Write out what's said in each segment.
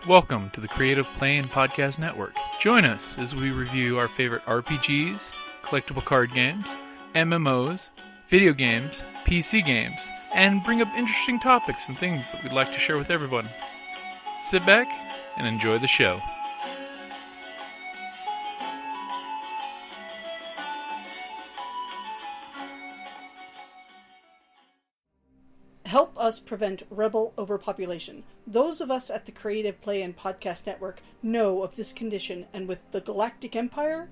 Welcome to the Creative Play and Podcast Network. Join us as we review our favorite RPGs, collectible card games, MMOs, video games, PC games, and bring up interesting topics and things that we'd like to share with everyone. Sit back and enjoy the show. Help us prevent rebel overpopulation. Those of us at the Creative Play and Podcast Network know of this condition, and with the Galactic Empire,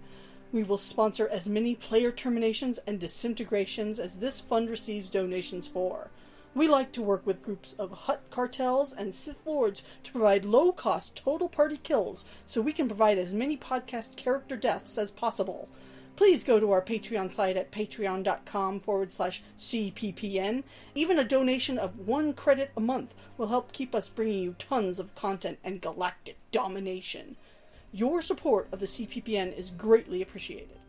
we will sponsor as many player terminations and disintegrations as this fund receives donations for. We like to work with groups of Hutt cartels and Sith Lords to provide low-cost total party kills so we can provide as many podcast character deaths as possible. Please go to our Patreon site at patreon.com/CPPN. Even a donation of 1 credit a month will help keep us bringing you tons of content and galactic domination. Your support of the CPPN is greatly appreciated.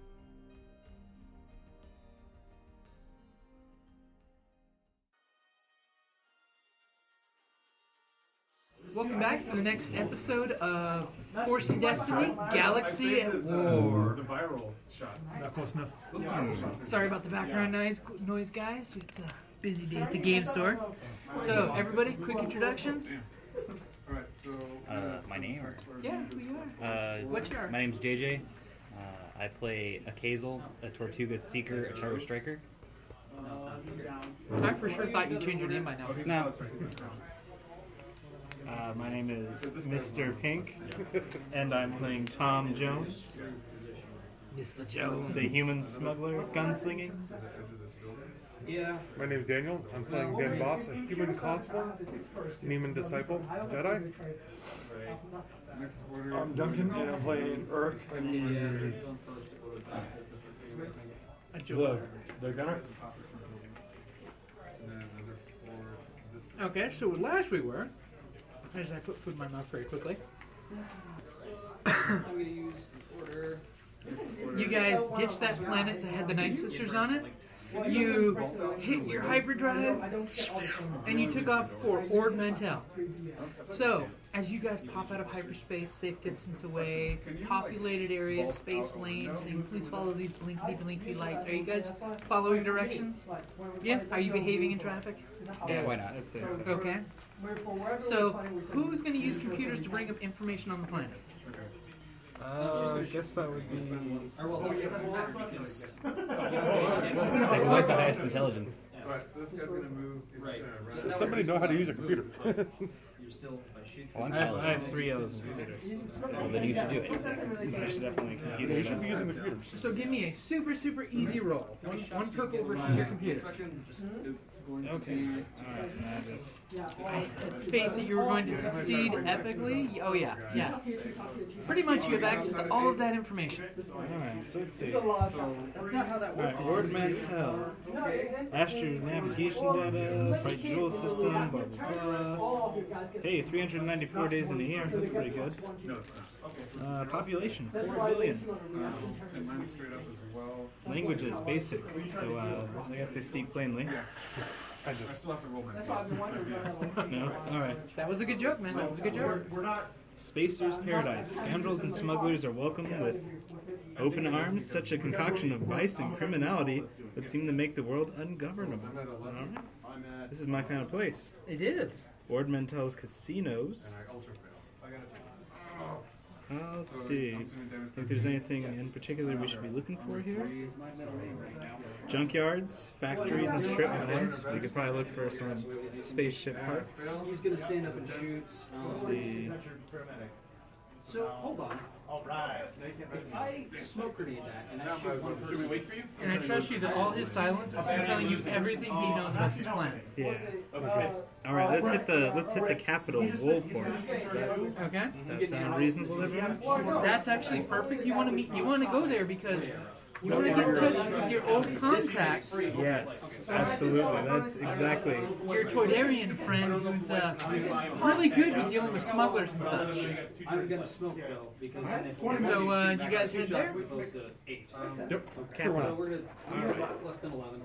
Welcome back to the next episode of Force and Destiny, Galaxy at War. Not close enough. Sorry about the background noise, guys. It's a busy day at the game store. So, everybody, quick introductions. My name? Or? Yeah, who you are? What's your? My name's JJ. I play a Kazel, a Tortuga Seeker, a Chadra Striker. I for sure thought you changed your name by now. No. My name is Mr. Pink, and I'm playing Tom Jones, Mr. Jones. the human smuggler, gunslinging. My name is Daniel. I'm playing Danvoss, a human constable, human disciple, Jedi. I'm Duncan, and I'm playing Erdek, the gunner. Okay, so last we were, as I put food in my mouth very quickly, I'm going to use order. you guys ditched that planet that had the Night Sisters on it. You hit your hyperdrive, and you took off for Ord Mantell. So, as you guys pop out of hyperspace, safe distance away, populated areas, space lanes, saying please follow these blinky lights. Are you guys following directions? Yeah. Are you behaving in traffic? Yeah, why not? I'd say so. Okay. So, who's going to use computers to bring up information on the planet? I guess that would be... It's like, who has the highest intelligence? Alright, so this guy's gonna move. Does somebody know how to use a computer? Well, I'm I have 3 L's in computers. Well, then you should do it. I should definitely computer. You should be using the computer. So give me a super easy roll. One purple versus your computer. Okay. Alright, I had faith that you were going to succeed epically. Oh yeah. Pretty much you have access to all of that information. Alright, so let's see. Alright, Ord Mantell. Astro navigation data, bright jewel system, blah blah blah. Hey, 394 days in a year, that's pretty good. Population, 4 billion. Mine's straight up as well. Languages, basic. So, I guess they speak plainly. I still have to roll my No? Alright. That was a good joke, man. That was a good joke. Spacer's Paradise. Scoundrels and smugglers are welcome with open arms. Such a concoction of vice and criminality would seem to make the world ungovernable. Alright. This is my kind of place. It is. Ord Mantell's casinos. Let's see. Think there's anything in particular we should be looking for here? Junkyards, factories, and strip mines. We could probably look for some spaceship parts. He's going to stand up and shoot. Let's see. So, hold on. If I smoke grenade that and I shoot one person, And I trust you that all his silence is him telling you everything he knows about this planet. Yeah. Okay. All right. Let's hit the capital, Woolport. Okay? Does that sound reasonable, everyone? That's actually perfect. You want to go there because You want to get in touch with your old contact, Yes, absolutely. That's exactly. your Toydarian friend who's really good with dealing with smugglers and such. I'm gonna smoke though because then if So you guys head there? opposed to 8. Yep. So we're gonna less than 11.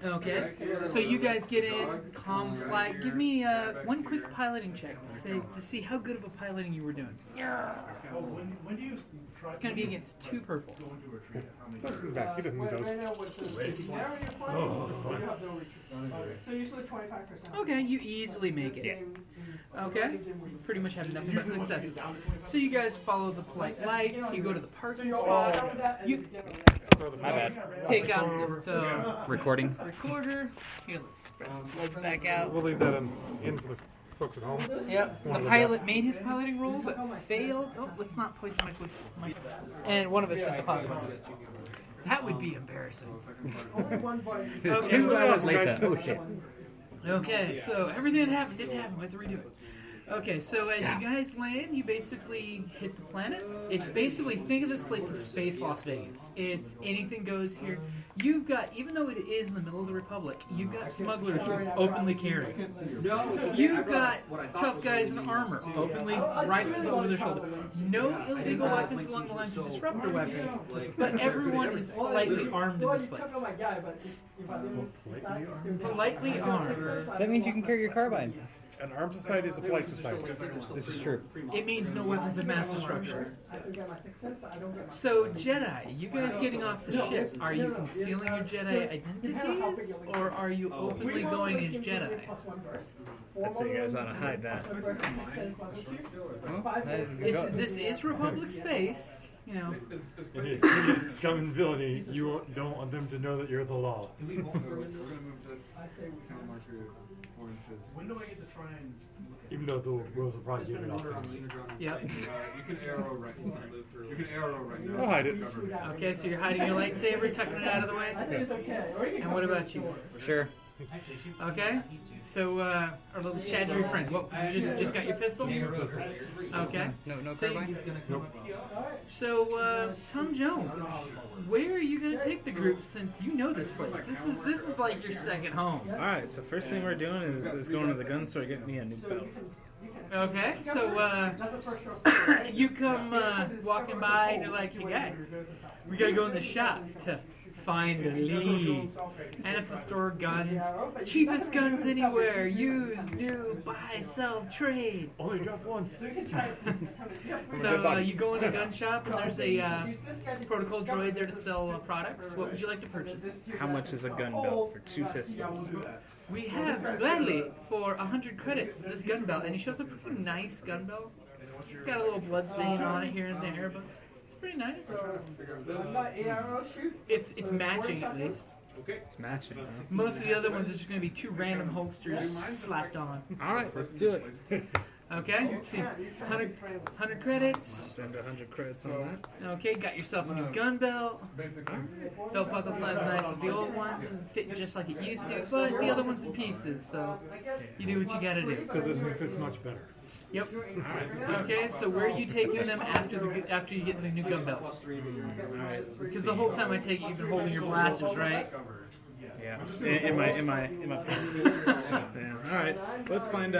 Okay. So you guys get in, calm flight. Give me one quick piloting check to see how good of a piloting you were doing. It's going to be against 2 purple. Back. He doesn't need those. Oh, fun. So usually 25%. Okay, you easily make it. Okay, pretty much have nothing but successes. So you guys follow the polite lights. You go to the parking spot. You My bad. take out the Recording. recorder. Here, let's spread those legs back out. We'll leave that in for the folks at home. Yep, the pilot made his piloting roll, but failed. Oh, let's not point the mic with mic. And one of us hit the pause button. That would be embarrassing. Okay. 2 hours later. Oh shit. Okay, so everything that happened didn't happen. We have to redo it. Okay, so as you guys land, you basically hit the planet. It's basically, think of this place as space Las Vegas. It's anything goes here. You've got, even though it is in the middle of the Republic, you've got smugglers who are openly carrying. You've got tough guys in armor, openly rifles over their shoulder. No illegal weapons along the lines of disruptor weapons, but everyone is politely armed in this place. Politely armed. That means you can carry your carbine. An armed society is a polite society. This is true. It means no weapons of mass destruction. So, Jedi, you guys getting off the ship, are you concealing your Jedi identities, or are you openly going as Jedi? I'd say you guys ought to hide that. This is Republic space, you know. In the city of Scum and Villainy, you don't want them to know that you're the law. We're gonna move this count marker 4 inches. When do I get to try and? Even though the rules will probably give it off. Yep. You can arrow right. You can arrow right now. I'll hide it. Okay, so you're hiding your lightsaber, tucking it out of the way? And what about you? Sure. Okay, so our little Chadra friend, what, you just got your pistol? Okay. No So, carbine? so Tom Jones, where are you going to take the group since you know this place? This is like your second home. Alright, so first thing we're doing is going to the gun store to get me a new belt. Okay, so you come walking by and you're like, hey guys, we got to go in the shop to find a lead. And it's a store of guns. Cheapest guns anywhere. Use, new, buy, sell, trade. Only dropped once. So you go in the gun shop and there's a protocol droid there to sell products. What would you like to purchase? How much is a gun belt for 2 pistols? We have, gladly, for 100 credits, this gun belt. And he shows a pretty nice gun belt. It's got a little blood stain on it here and there, but it's pretty nice. It's matching at least. It's matching, huh? Most of the other ones are just going to be 2 random holsters slapped on. Alright, let's do it. Okay, see, 100 credits. Spend 100 credits on that. Okay, got yourself a new gun belt. Belt buckle's not as nice as the old one. Doesn't fit just like it used to, but the other one's in pieces, so you do what you gotta do. So this one fits much better. Yep. Okay, so where are you taking them after you get the new gun belt? Because the whole time I take it, you've been holding your blasters, right? Yeah. In my pants. Yeah. Alright. Let's find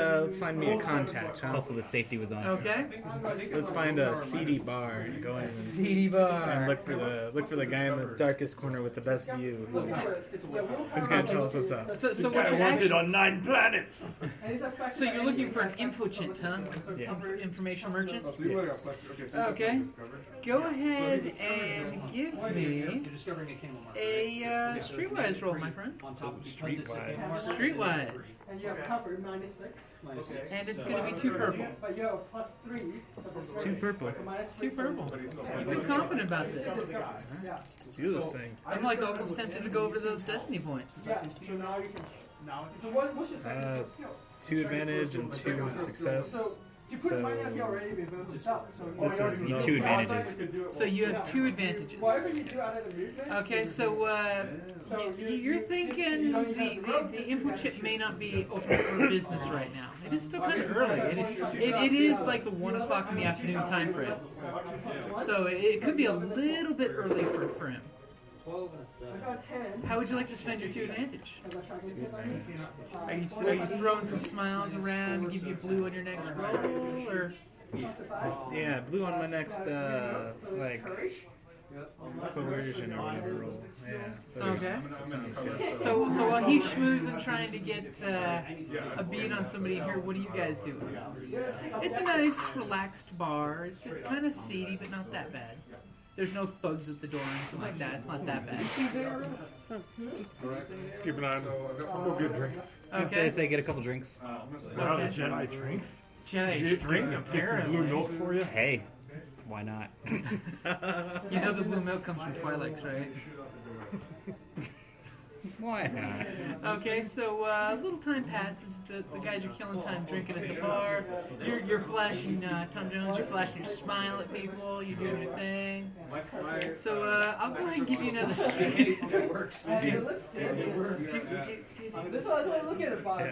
me a contact, huh? Hopefully the safety was on. Okay. Let's find a seedy bar and go in and CD bar. and look for the guy in the darkest corner with the best view. Who's gonna tell us what's up? So what you actually, on 9 planets. so you're looking for an infochint, huh? Yeah. Information merchant. Okay. Go ahead and give me You're discovering a camel marker. a streetwise roll, my friend. On top of Streetwise. Streetwise. And you have cover -6. And it's going to be 2 purple. But you have +3. 2 purple. 2 purple. You feel confident about this. Let's do this thing. I'm like almost tempted to go over those Destiny points. Yeah, so now you can. So what's your second skill? 2 advantage and 2 success. So you put money up here already with voted up. So This is no 2 advantages. So you have 2 advantages. Whatever you do out of the movement. Okay, so you're thinking the info chip may not be open for business right now. It is still kind of early. It is like the 1 o'clock in the afternoon time frame. So it could be a little bit early for him. 12 and a 7. How would you like to spend your 2 advantage? Are you throwing some smiles around, give you blue on your next roll, or? Yeah, blue on my next, coercion or whatever roll. Yeah. Okay. That sounds good. So while he's schmoozing trying to get a beat on somebody here, what are you guys doing? It's a nice, relaxed bar. It's kind of seedy, but not that bad. There's no thugs at the door or anything like that. It's not that bad. Keep an eye on we'll get a drink. Okay. Say get a couple drinks. Wow, the Jedi drinks? Jedi drink, Get some blue milk for you? Hey, why not? You know the blue milk comes from Twi'leks, right? Why not? Okay, so a little time passes. The guys are killing time drinking at the bar. You're flashing, Tom Jones, you're flashing your smile at people. You're doing your thing. So I'll go ahead and give you another streak. It works. This was like looking at the boss.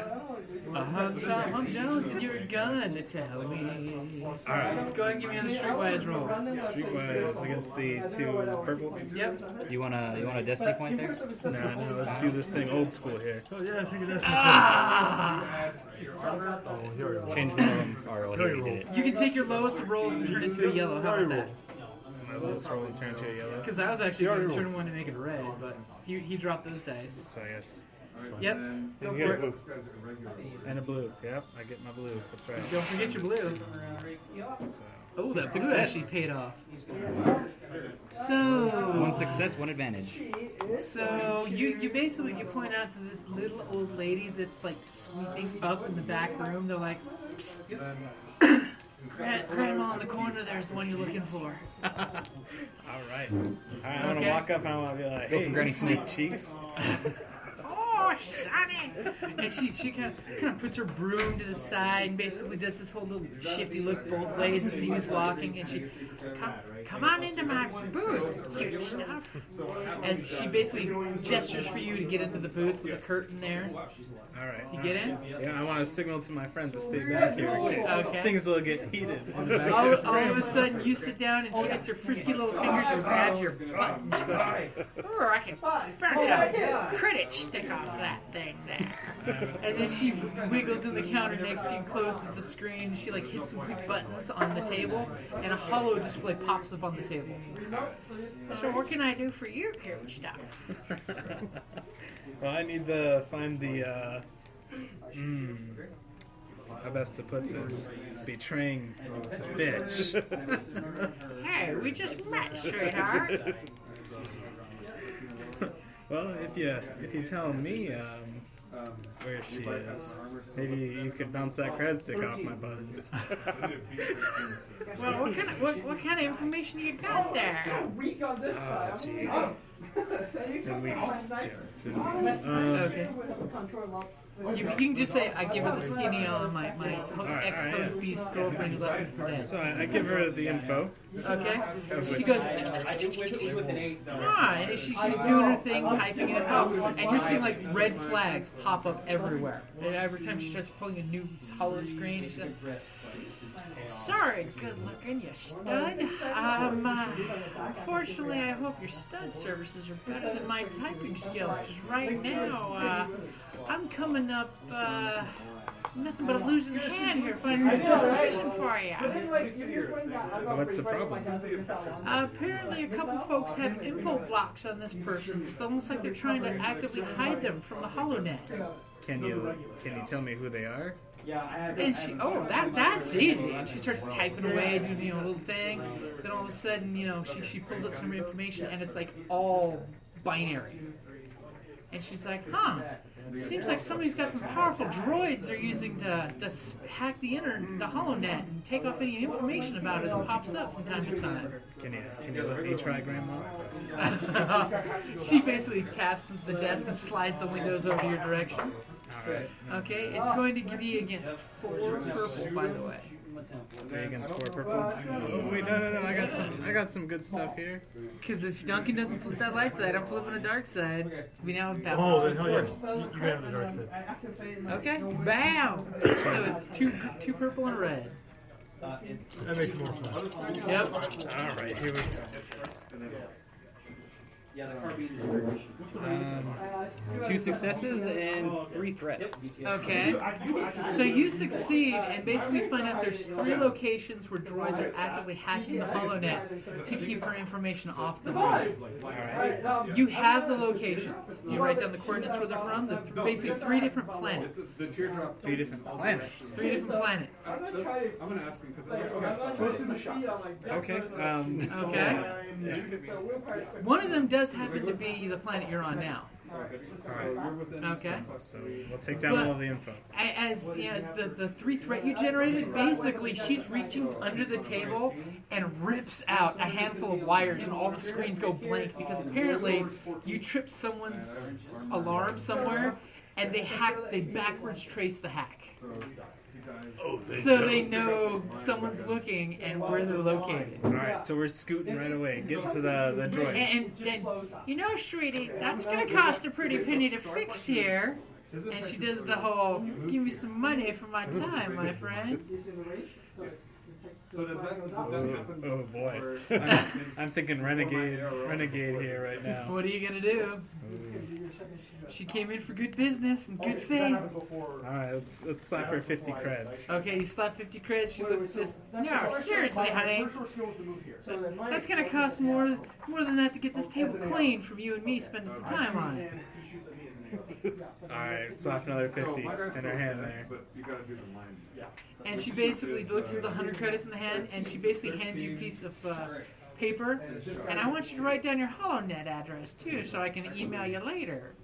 Tom Jones and your gun, tell me. Alright. Go ahead and give me another streetwise roll. Streetwise against the 2 purple. Yep. You want a destiny point there? No, let's do this thing old school here. Oh, yeah, I think it is. Oh, here we go. Change the name. Or here we did it. You can take your lowest of rolls and turn it into a yellow. How about that? My lowest roll and turn to a yellow. Because I was actually going to turn one to make it red, but he dropped those dice. So I guess. Yep. Go for it. And a blue. Yep, I get my blue. That's right. Don't forget your blue. So, Oh, that blue Success. actually paid off. So 1 success, 1 advantage. So you basically point out to this little old lady that's like sweeping up in the back room. They're like, psst. Grandma in the corner there's the one you're looking for. Alright. I'm going to Okay. walk up and I want to be like, Go hey, for Granny sweet Smith. cheeks. Oh, Sonny! And she kind of puts her broom to the side and basically does this whole little shifty look both ways to see who's walking. And she, come on into my booth, cute stuff. As she basically gestures for you to get into the booth with a curtain there. Alright. You get in? Yeah, I want to signal to my friends to stay back here in case Okay. things will get heated. In the back All there. of a sudden, you sit down and she gets her frisky little fingers and grabs your butt and she goes, "Oh, I can burn some credit stick off that thing there." And then she wiggles in the counter next to you, closes the screen. She like hits some quick buttons on the table, and a hollow display pops up on the table. So what can I do for you, cute stuff? Well, I need to find the, how best to put this, betraying bitch. Hey, we just met, sweetheart. Well, if you tell me where she is, maybe you could bounce that credit stick off my buttons. Well, what kind of information you got there? Weak on this side. Jeez. It's been weeks. It's been weeks. Okay. You can just say, I give her the skinny on my ex-host beast girlfriend who left me for dead. So I give her the info. Okay? She goes, ah, and she's doing her thing, typing it up, and you're seeing like red flags pop up everywhere. And every time she starts pulling a new hollow screen, she's like, sorry, good looking, you stud. Unfortunately, I hope your stud services are better than my typing skills, because right now, I'm coming up, nothing but a losing hand here, finding a solution for you. What's the problem? Apparently, a couple folks have info blocks on this person. It's almost like they're trying to actively hide them from the HoloNet. Can you tell me who they are? And she, that's easy. And she starts typing away, doing a little thing. Then all of a sudden, she pulls up some information, and it's like all binary. And she's like, huh. Seems like somebody's got some powerful droids they're using to hack the HoloNet and take off any information about it that pops up from time to time. Can you let me try, Grandma? She basically taps the desk and slides the windows over your direction. Alright. Okay, it's going to give you against 4 purple, by the way. Okay, against 4 purple. Oh wait, no, I got some good stuff here. Because if Duncan doesn't flip that light side, I'm flipping a dark side. We now have Oh, balance then of hell yeah. force. You can have the dark side. Okay, bam! So it's two purple and a red. That makes it more fun. Yep. Alright, here we go. Yeah, the carbine is 13. 2 successes and 3 threats. Okay. So you succeed and basically find out there's 3 locations where droids are actively hacking the HoloNet to keep her information off the grid. Alright. You have the locations. Do you write down the coordinates where they're from? They're basically 3 different planets. The teardrop. 3 different planets. 3 different planets. I'm gonna ask him because that's what I saw. Okay. Okay. One of them does happen to be the planet you're on now. So you're within. Okay. So we'll take down all of the info. As you know, as the 3 threat you generated, basically she's reaching under the table and rips out a handful of wires and all the screens go blank because apparently you tripped someone's alarm somewhere and they backwards trace the hack. So they know someone's looking and where they're located. Alright, so we're scooting right away. Get to the droid. And you know, sweetie, that's going to cost a pretty penny to fix here. And she does the whole, give me some money for my time, my friend. So does that happen? Oh boy. I'm thinking renegade here right now. What are you going to do? She came in for good business and good faith. Alright, let's slap her 50 creds. Okay, you slap 50 creds, she looks at this. No, seriously, honey. That's going to cost more than that to get this table clean from you and me spending some time on it. Alright, slap another 50 in her hand there. But you gotta do the line. And she basically looks at the 100 credits in the hand, and she basically hands you a piece of paper. And I want you to write down your HoloNet address, too, so I can email you later.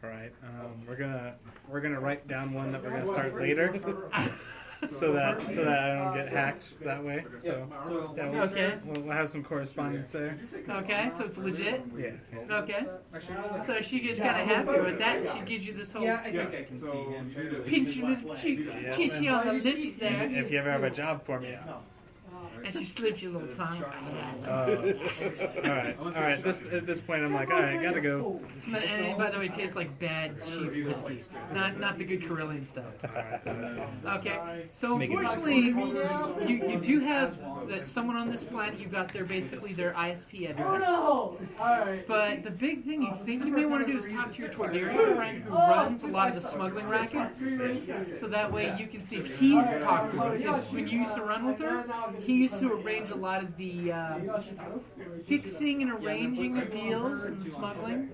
Alright, we're gonna write down one that we're gonna start later. So that I don't get hacked that way. So yeah, Okay. we'll have some correspondence there. Okay, so it's legit? Yeah. Okay. So she gets kind of happy with that, and she gives you this whole pinch you to the cheek, kiss you on the lips there, If you ever have a job for me. and she slips your little tongue. Alright. At this point, I'm like, alright, gotta go. And it, by the way, it tastes like bad, cheap whiskey. Not the good Carillion stuff. Okay, so unfortunately, you do have that someone on this planet, you got basically their ISP address. But the big thing you think you may want to do is talk to your Toldarian friend who runs a lot of the smuggling rackets. So that way you can see if he's talked to her. Because when you used to run with her, he used to arrange a lot of the fixing and arranging of deals and smuggling.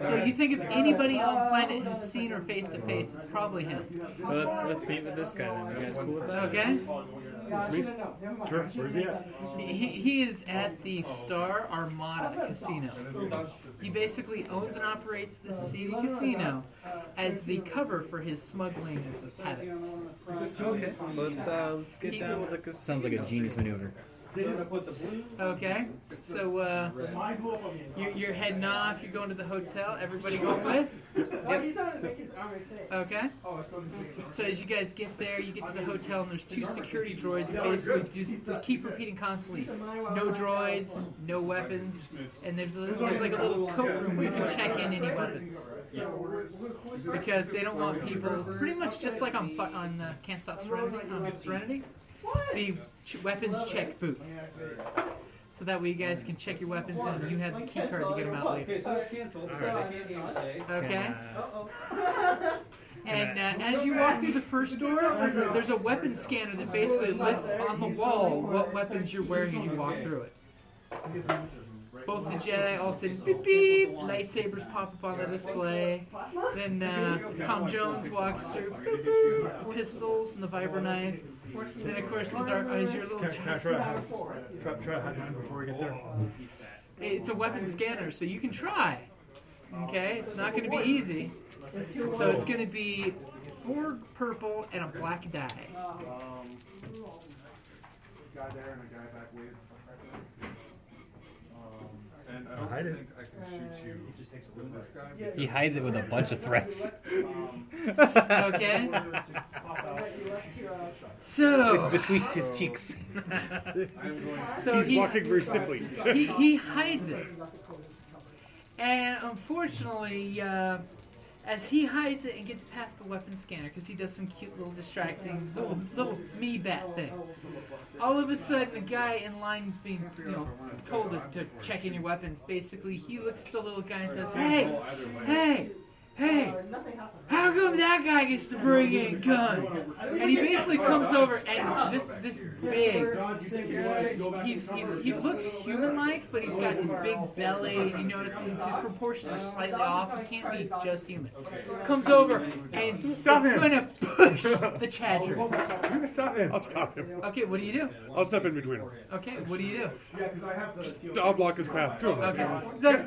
So you think if anybody on the planet has seen her face to face, it's probably him. So let's meet with this guy then. You guys cool with that? Okay? Sure. Where's he at? He is at the Star Armada Casino. He basically owns and operates this seedy casino as the cover for his smuggling habits. Okay. Let's get down with the casino. Sounds like a genius maneuver. Okay, so you're heading off. You're going to the hotel. Everybody going with? Okay. So as you guys get there, you get to the hotel, and there's 2 security droids that basically just keep repeating constantly, no droids, no weapons, and there's like a little coat room where you can check in any weapons. Because they don't want people, pretty much just like on Can't Stop Serenity, the weapons check booth. So that way you guys can check your weapons and you have the key card to get them out later. Okay, so it's canceled. Okay? And as you walk through the first door, there's a weapon scanner that basically lists on the wall what weapons you're wearing as you walk through it. Both the Jedi all say beep beep, lightsabers pop up on the display. Then as Tom Jones walks through, beep beep, pistols and the vibro knife. Then of course is your little Try before we get there. It's a weapon scanner, so you can try. Okay, it's not going to be easy. So it's going to be 4 purple and a black die. Guy there and a guy back waiting. And I don't think I can shoot you with this guy. He hides it with a bunch of threats. Okay. So It's between his cheeks. So He's walking very stiffly. he hides it. And unfortunately, as he hides it and gets past the weapon scanner, because he does some cute little distracting little me bat thing. All of a sudden, the guy in line is being told to check in your weapons. Basically, he looks at the little guy and says, "Hey, how come that guy gets to bring in guns?" And he basically comes over, and this big, he looks human-like, but he's got this big belly, and you notice his proportions are slightly off. He can't be just human. Comes over and is going to push the Chadra. You're gonna stop him. I'll stop him. Okay, what do you do? I'll step in between them. Okay, what do you do? I'll block his path to him. Okay.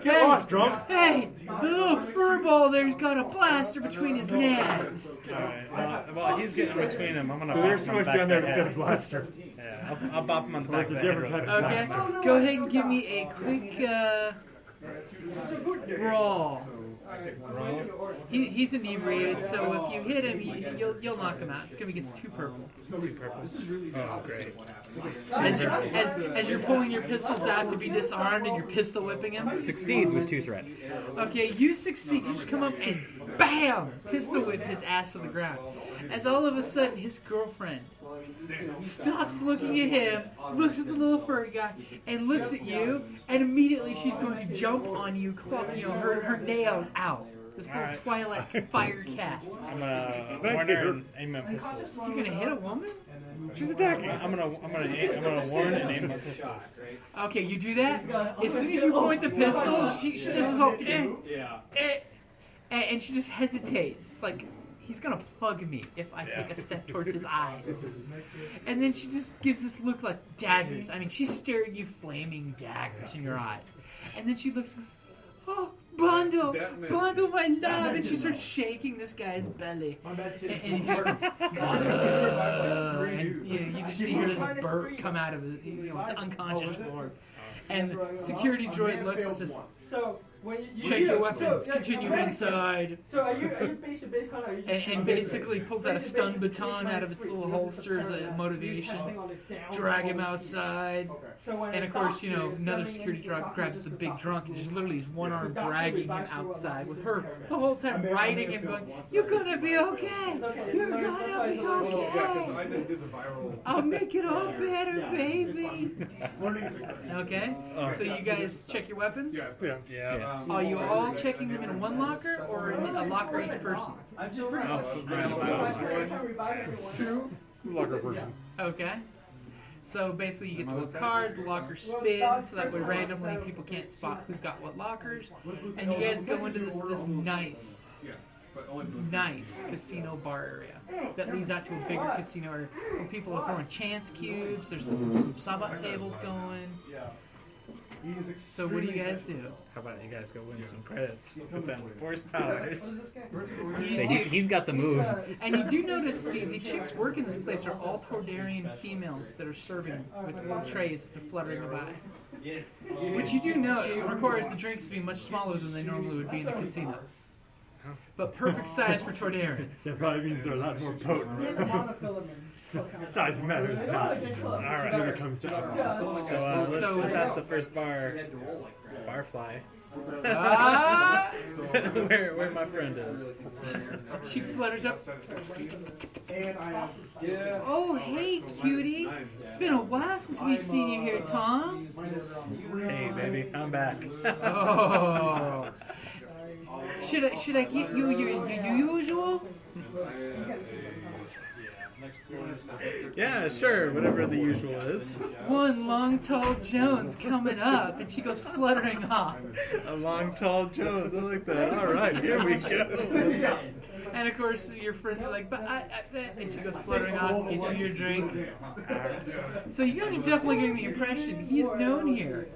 Get lost, drunk. Hey, the little furball there's got a blaster between his nads. Alright, well, he's getting between them. I'm gonna There's bop too him on much the back down there of to the fit a head. blaster. Yeah, I'll bop him on the back That's of a the head. different real type of quick. Okay, go ahead and give me a quick brawl. He's inebriated, so if you hit him, you'll knock him out. It's gonna be against 2 purple. 2 purple. Oh, great. As you're pulling your pistols out to be disarmed and you're pistol whipping him. Succeeds with 2 threats. Okay, you succeed. You just come up and BAM! Pistol whip his ass to the ground. As all of a sudden, his girlfriend stops looking at him, looks at the little furry guy, and looks at you, and immediately she's going to jump on you, her nails out. This little Twilight fire cat. I'm gonna warn her and aim my pistols. You're gonna hit a woman? She's attacking. I'm gonna warn and aim my pistols. Okay, you do that. As soon as you point the pistols, she does this whole and she just hesitates, like he's gonna plug me if I take a step towards his eyes. And then she just gives this look like daggers. I mean, she's staring you flaming daggers in your eyes. And then she looks and goes, "Oh, Bundle, my love," and she starts shaking this guy's belly. And you just see this burp come out of his unconscious form. And the security droid looks and says, "Check your weapons. Continue inside." So are you basically and basically pulls out a stun baton out of its little holster as a motivation. Drag him outside. And of course, another security drug grabs the big drunk and just literally is one arm dragging him outside with her the whole time riding him going, "You're gonna be okay. You're gonna be okay. I'll make it all better, baby." Okay, so you guys check your weapons? Yeah. Are you all checking them in one locker or in a locker each person? Locker person. Okay. So basically you get the little card, the locker spins, so that way randomly people can't spot who's got what lockers. And you guys go into this nice casino bar area that leads out to a bigger casino area where people are throwing chance cubes, there's some sabat tables going. So what do you guys do? How about you guys go win some credits with them force powers? He's got the move. And you do notice the chicks working this place are all Tordarian females that are serving with little trays that are fluttering by. Which you do note requires the drinks to be much smaller than they normally would be in the casino. But perfect size for Tordarians. That probably means they're a lot more potent. Size matters not. Alright. When it comes to alcohol. So let's ask the first barfly. Where my friend is. She flutters up. "Oh, hey, cutie. It's been a while since we've seen you here, Tom." Hey, baby, I'm back. Oh. Should I get you your usual? Yeah, sure, whatever the usual is. "One long, tall Jones coming up," and she goes fluttering off. A long, tall Jones. I like that. All right, here we go. And of course, your friends are like, and she goes fluttering off to get you your drink. So you guys are definitely getting the impression he's known here.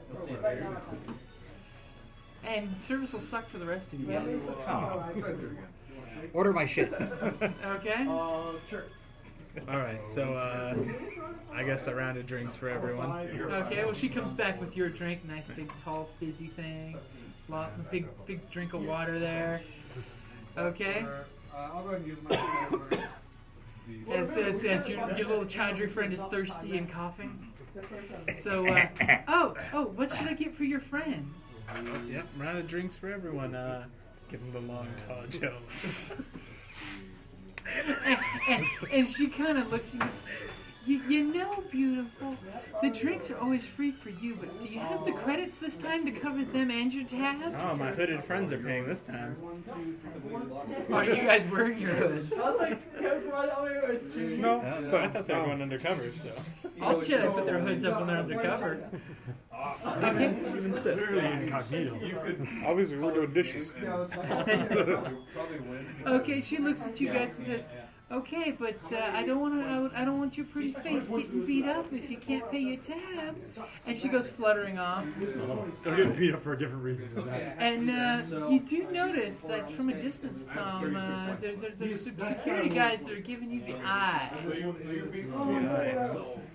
And service will suck for the rest of you guys. Order my shit. Okay? Alright, so I guess a round of drinks for everyone. Okay, well she comes back with your drink, nice big tall fizzy thing. Big drink of water there. Okay? I'll go ahead and use my. And it says your little Chadra friend is thirsty and coughing. So, what should I get for your friends? Yep, round of drinks for everyone. Give him the long, tall Jones. and she kind of looks at you. You know, beautiful, the drinks are always free for you, but do you have the credits this time to cover them and your tabs? Oh, my hooded friends are paying this time. Are you guys wearing your hoods? No, but I thought they were going undercover, so. All Jedi put their hoods up when they're undercover. Okay. Even so. Clearly incognito. Obviously, we're doing dishes. Okay, she looks at you guys and says, "Okay, but I don't want your pretty face getting beat up if you can't pay your tabs." And she goes fluttering off. They're getting beat up for a different reason than that. And you do notice that from a distance, Tom, there's security guys that are giving you the eye.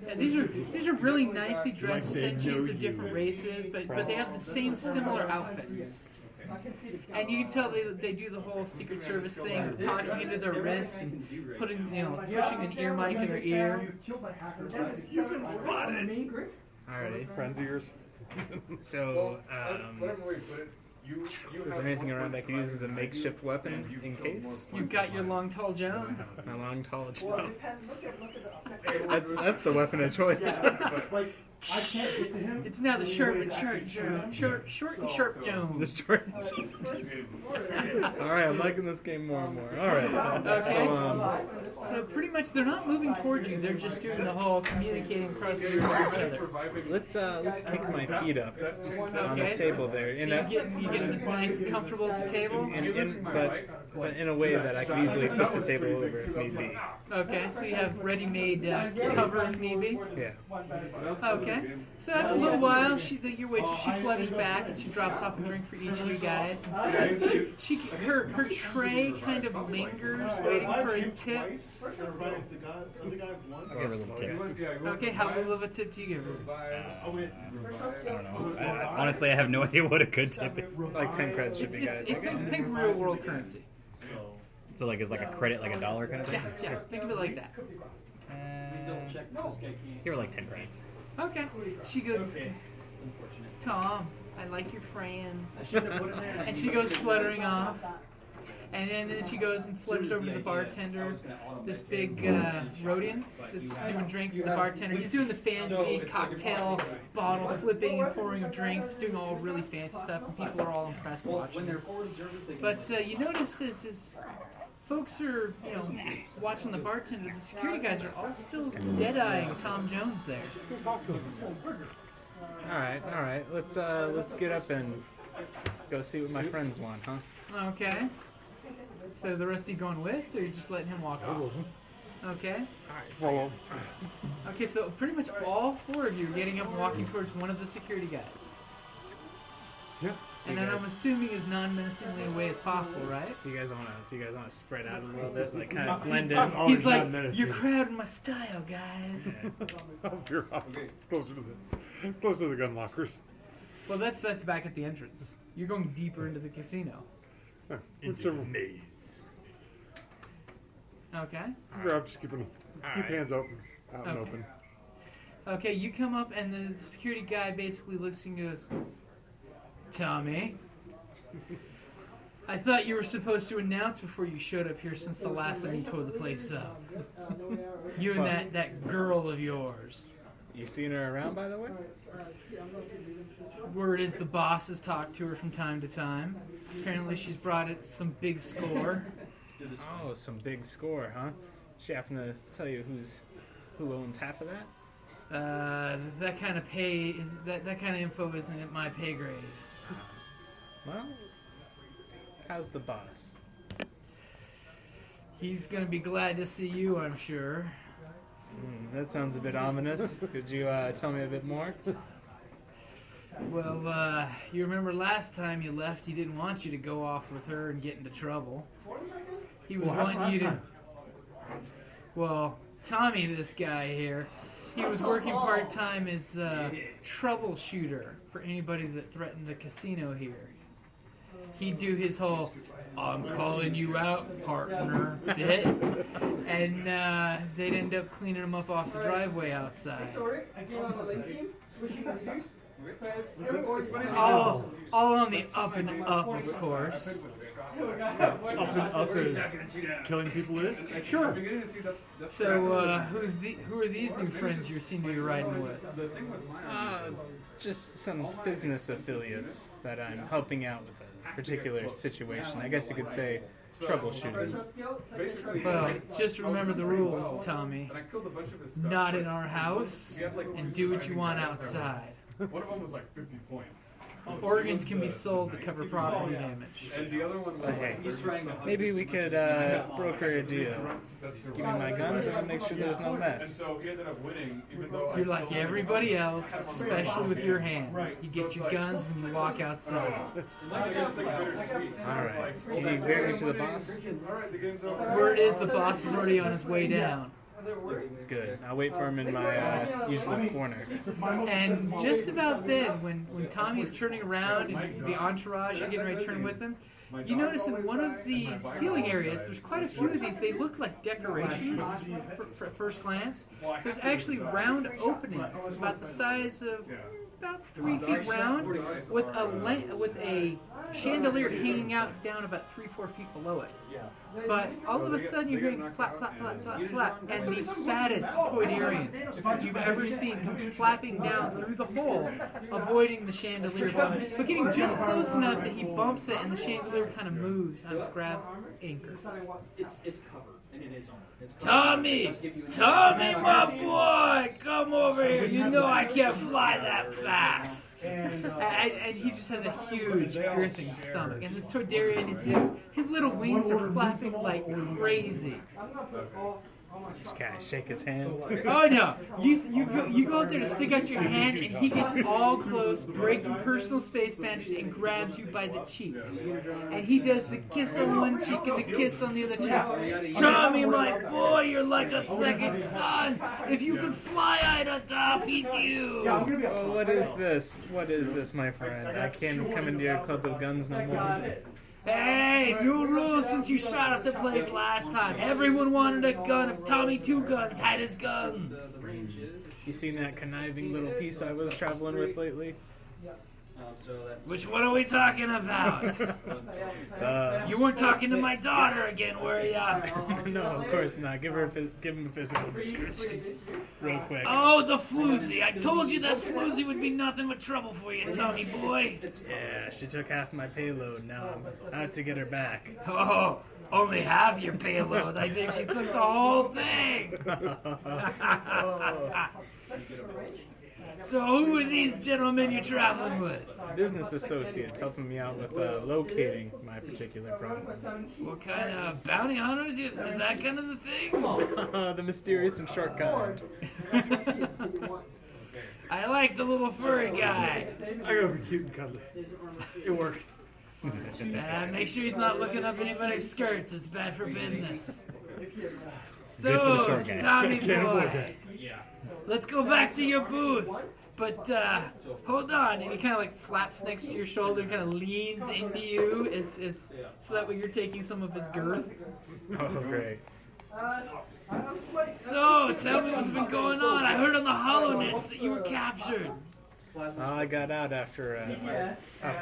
Yeah, these are really nicely dressed sentients of different races, but they have the same similar outfits. And you can tell they do the whole Secret Service thing, of talking into their wrist and pushing an ear mic in their ear. You've been spotted. Alrighty. Friends of yours. So, is there anything around I can use as a makeshift weapon in case? You've got your long, tall Jones. My long, tall Jones. That's the weapon of choice. It's now the short and sharp Jones. Short and sharp Jones. The short. Alright, I'm liking this game more and more. Alright. Okay. So pretty much they're not moving towards you. They're just doing the whole communicating across the room with each other. Let's kick my feet up on the table there. So you get nice and comfortable at the table. But in a way that I can easily flip the table over if need be. Okay, so you have ready-made cover if need be. Yeah. Okay. So after a little while, your waitress, she flutters back and she drops off a drink for each of you guys. Her tray kind of lingers, waiting for a tip. I'll give her a little tip. Okay, how little of a tip do you give her? I don't know. Honestly, I have no idea what a good tip is. Like 10 credits should be good. Think real world currency. So like, is like a credit like $1 kind of thing? Yeah, think of it like that. Give her like 10 credits. Okay. She goes, "Tom, I like your friends." And she goes fluttering off. And then she goes and flutters over to the bartender, this big Rhodian that's doing drinks at the bartender. He's doing the fancy cocktail bottle flipping and pouring of drinks, doing all really fancy stuff, and people are all impressed watching him. But you notice as folks are, watching the bartender, the security guys are all still dead-eyeing Tom Jones there. All right. Let's get up and go see what my friends want, huh? Okay. So the rest of you going with, or you just letting him walk off? Okay. Follow. Okay, so pretty much all four of you are getting up and walking towards one of the security guys. Yeah. And then I'm assuming as non-menacingly away as possible, right? Do you guys want to spread out a little bit, like kind of blend in? He's like, "You're crowding my style, guys." You're closer to the gun lockers. Well, that's back at the entrance. You're going deeper into the casino. Whichever. Maze. Okay. I'm just keep hands open, out and open. Okay, you come up and the security guy basically looks and goes, "Tommy, I thought you were supposed to announce before you showed up here since the last time you tore the place up. You and that girl of yours." You seen her around, by the way? Word is the boss has talked to her from time to time. Apparently she's brought it some big score. Oh, some big score, huh? She happen to tell you who owns half of that? That kind of that kind of info isn't at my pay grade. Well, how's the boss? He's gonna be glad to see you, I'm sure. That sounds a bit ominous. Could you tell me a bit more? Well, you remember last time you left, he didn't want you to go off with her and get into trouble. He was wanting you to... Well, Tommy, this guy here, he was working part-time as a troubleshooter for anybody that threatened the casino here. He'd do his whole, "I'm calling you out, partner," bit, and they'd end up cleaning him up off the driveway outside. All on the up and up, of course. Up and up is killing people is? Sure. So, who are these new friends you seem to be riding with? Just some business affiliates that I'm helping out with a particular situation. I guess you could say troubleshooting. Well, just remember the rules, Tommy. Not in our house, and do what you want outside. One of them was like 50 points. Organs can be sold to cover property damage. And the other one was Hey, maybe we could broker a deal. Give me my guns and I'll make sure there's no And mess. so he ended up winning, even though You're like everybody else, especially with your hands. You get your guns when you walk outside. Alright, can you bear me to the boss? Alright, the game's over. Word is the boss is already on his way down. Good. I'll wait for him in my usual corner. And just about then, when Tommy's turning around and the entourage are getting ready to turn with him, you notice in one of the ceiling areas, there's quite a few of these. They look like decorations for first glance. There's actually round openings about the size of about 3 feet round, with a chandelier hanging out down about 3-4 feet below it. But all of a sudden you're hearing flap, flap, flap, flap, flap, and the fattest Toydarian you've ever seen comes flapping down through the hole, avoiding the chandelier, but getting just close enough that he bumps it and the chandelier kind of moves on its grab anchor. It's covered, and it is on. Tommy, my boy, come over here. You know I can't fly that fast. And he just has a huge, girthing stomach. And this Toydarian, his little wings are flapping like crazy. Just kind of shake his hand. Oh no! You go up there to stick out your hand, and he gets all close, breaking personal space boundaries, and grabs you by the cheeks. And he does the kiss on one cheek and the kiss on the other cheek. Tommy, my boy, you're like a second son. If you could fly, I'd adopt you. Oh, what is this? What is this, my friend? I can't come into your club of guns no more. Hey, new rules since you shot up the place last time. Everyone wanted a gun if Tommy Two Guns had his guns. You seen that conniving little piece I was traveling with lately? Which one are we talking about? You weren't talking to my daughter again, were ya? No, of course not. Give him a physical description, real quick. Oh, the floozy. I told you that floozy would be nothing but trouble for you, Tommy boy. Yeah, she took half my payload. Now I'm out to get her back. Oh, only half your payload. I think she took the whole thing. So who are these gentlemen you're traveling with? Business associates helping me out with locating my particular problem. What kind of bounty hunters? Is that kind of the thing? The mysterious and short kind. I like the little furry guy. I gotta be cute and cuddly. It works. Make sure he's not looking up anybody's skirts. It's bad for business. Good for the So, short guy. Tommy Can't avoid boy, that. let's go back to your booth. But hold on, and he kind of like flaps next to your shoulder, and kind of leans into you, so that way you're taking some of his girth. Oh, great. So, tell me what's been going on. I heard on the HoloNets that you were captured. I got out after a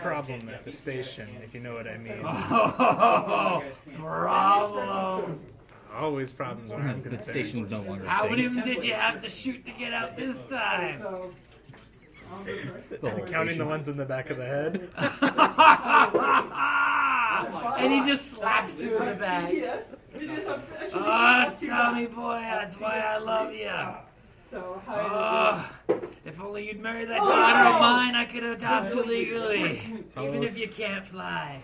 problem at the station, if you know what I mean. Oh, problem. Always problems when I'm The concerned. station's no longer How a many thing. of them did you have to shoot to get out this time? The whole Counting the station. ones in the back of the head. And he just slaps you in the back. Oh, Tommy boy, that's why I love you. Oh, if only you'd marry that daughter of mine, I could adopt you legally, even if you can't fly.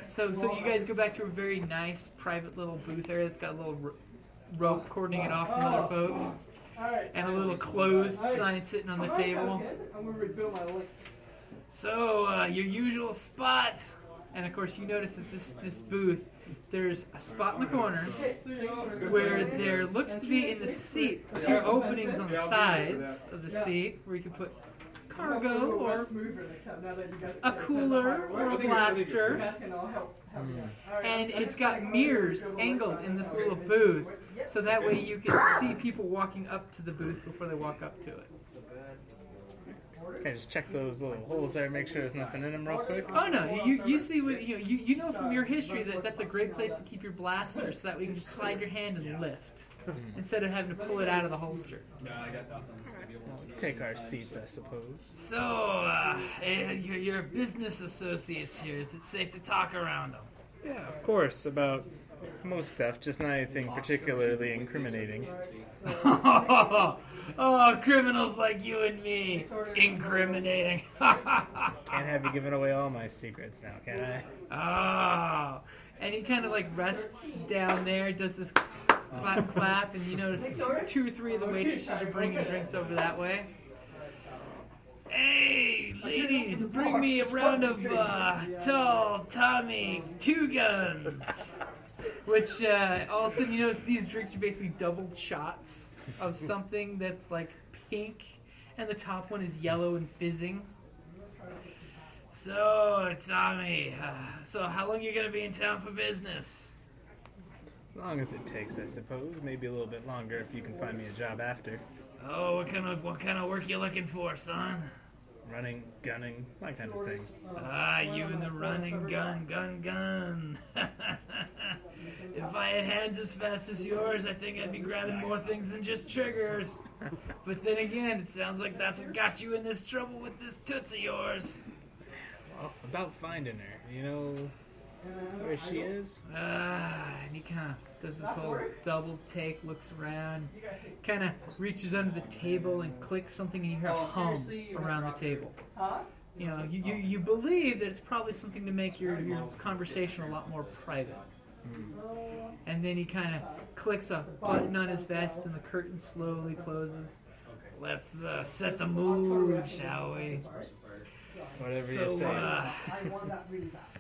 So you guys go back to a very nice private little booth area that's got a little rope cordoning it off from other boats, and a little closed sign sitting on the table. So your usual spot, and of course you notice that this booth, there's a spot in the corner where there looks to be in the seat 2 openings on the sides of the seat where you can put cargo or a cooler or a blaster. And it's got mirrors angled in this little booth, so that way you can see people walking up to the booth before they walk up to it. Can I just check those little holes there, make sure there's nothing in them real quick? Oh no, you see what you know from your history that that's a great place to keep your blaster, so that way you can just slide your hand and lift instead of having to pull it out of the holster. Take our seats, I suppose. So, your business associates here. Is it safe to talk around them? Yeah, of course, about most stuff, just not anything particularly incriminating. Oh, criminals like you and me. Incriminating. Can't have you giving away all my secrets now, can I? Oh. And he kind of like rests down there, does this clap clap, and you notice two or three of the waitresses are bringing drinks over that way. Hey, ladies, bring me a round of tall Tommy 2 guns. Which, all of a sudden you notice these drinks are basically doubled shots of something that's like pink, and the top one is yellow and fizzing. So, Tommy, so how long are you going to be in town for business? As long as it takes, I suppose. Maybe a little bit longer if you can find me a job after. Oh, what kind of work you looking for, son? Running, gunning, that kind of thing. Ah, you and the running gun. If I had hands as fast as yours, I think I'd be grabbing more things than just triggers. But then again, it sounds like that's what got you in this trouble with this toots of yours. Well, about finding her, you know where she is? And he kind of does this whole double take, looks around, kind of reaches under the table and clicks something, and you hear a hum around the table. You know, you believe that it's probably something to make your conversation a lot more private. And then he kind of clicks a button on his vest, and the curtain slowly closes. Let's set the mood, shall we? Whatever you say.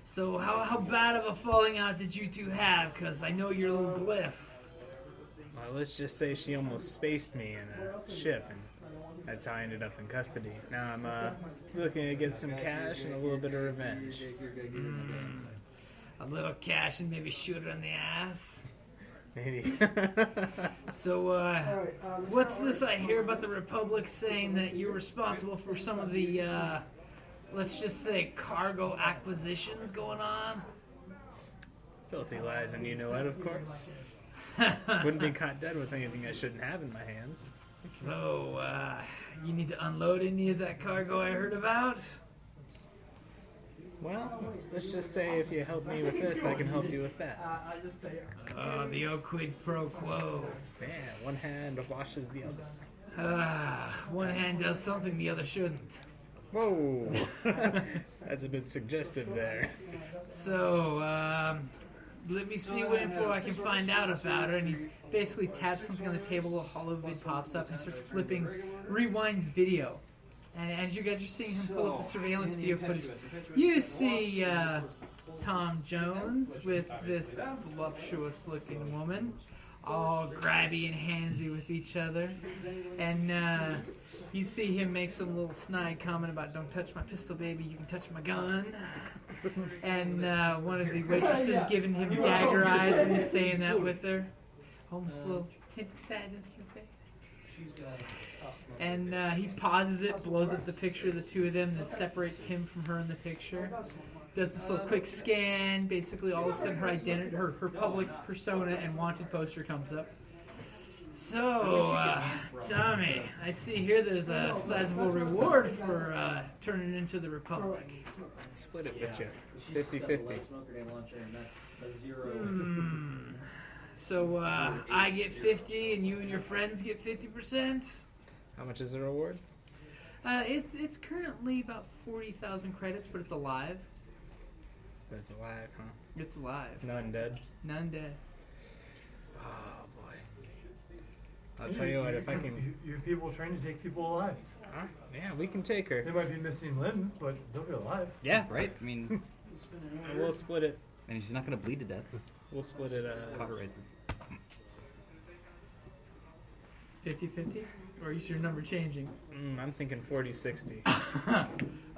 So how bad of a falling out did you two have? Because I know you're a little glyph. Well, let's just say she almost spaced me in a ship, and that's how I ended up in custody. Now I'm looking to get some cash and a little bit of revenge. A little cash and maybe shoot her in the ass? Maybe. So, what's this I hear about the Republic saying that you're responsible for some of the, let's just say, cargo acquisitions going on? Filthy lies, and you know it, of course. Wouldn't be caught dead with anything I shouldn't have in my hands. So, you need to unload any of that cargo I heard about? Well, let's just say if you help me with this, I can help you with that. The old quid pro quo. Man, one hand washes the other. One hand does something the other shouldn't. Whoa! That's a bit suggestive there. So, let me see what info I can find out about her. And he basically taps something on the table, a hollow vid pops up, and starts flipping, rewinds video. And as you guys are seeing him pull up the surveillance video footage, you see Tom Jones with this voluptuous-looking woman, all grabby and handsy with each other. And you see him make some little snide comment about, "Don't touch my pistol, baby, you can touch my gun." And one of the waitresses giving him dagger eyes when he's saying that with her. Almost a little hint of sadness in your face. And he pauses it, blows up the picture of the two of them that separates him from her in the picture. Does this little quick scan. Basically, all of a sudden, her identity, her public persona and wanted poster comes up. So, Tommy, I see here there's a sizable reward for turning into the Republic. Split it with you. 50-50. So, I get 50 and you and your friends get 50%? How much is the reward? It's currently about 40,000 credits, but it's alive. But it's alive, huh? It's alive. None dead? None dead. Oh, boy. I'll tell you what, if I can... You have people trying to take people alive. Huh? Yeah, we can take her. They might be missing limbs, but they'll be alive. Yeah, right? I mean... We'll split it. And she's not going to bleed to death. We'll split it, Cauterizations. 50-50? Or is your number changing? I'm thinking 40-60.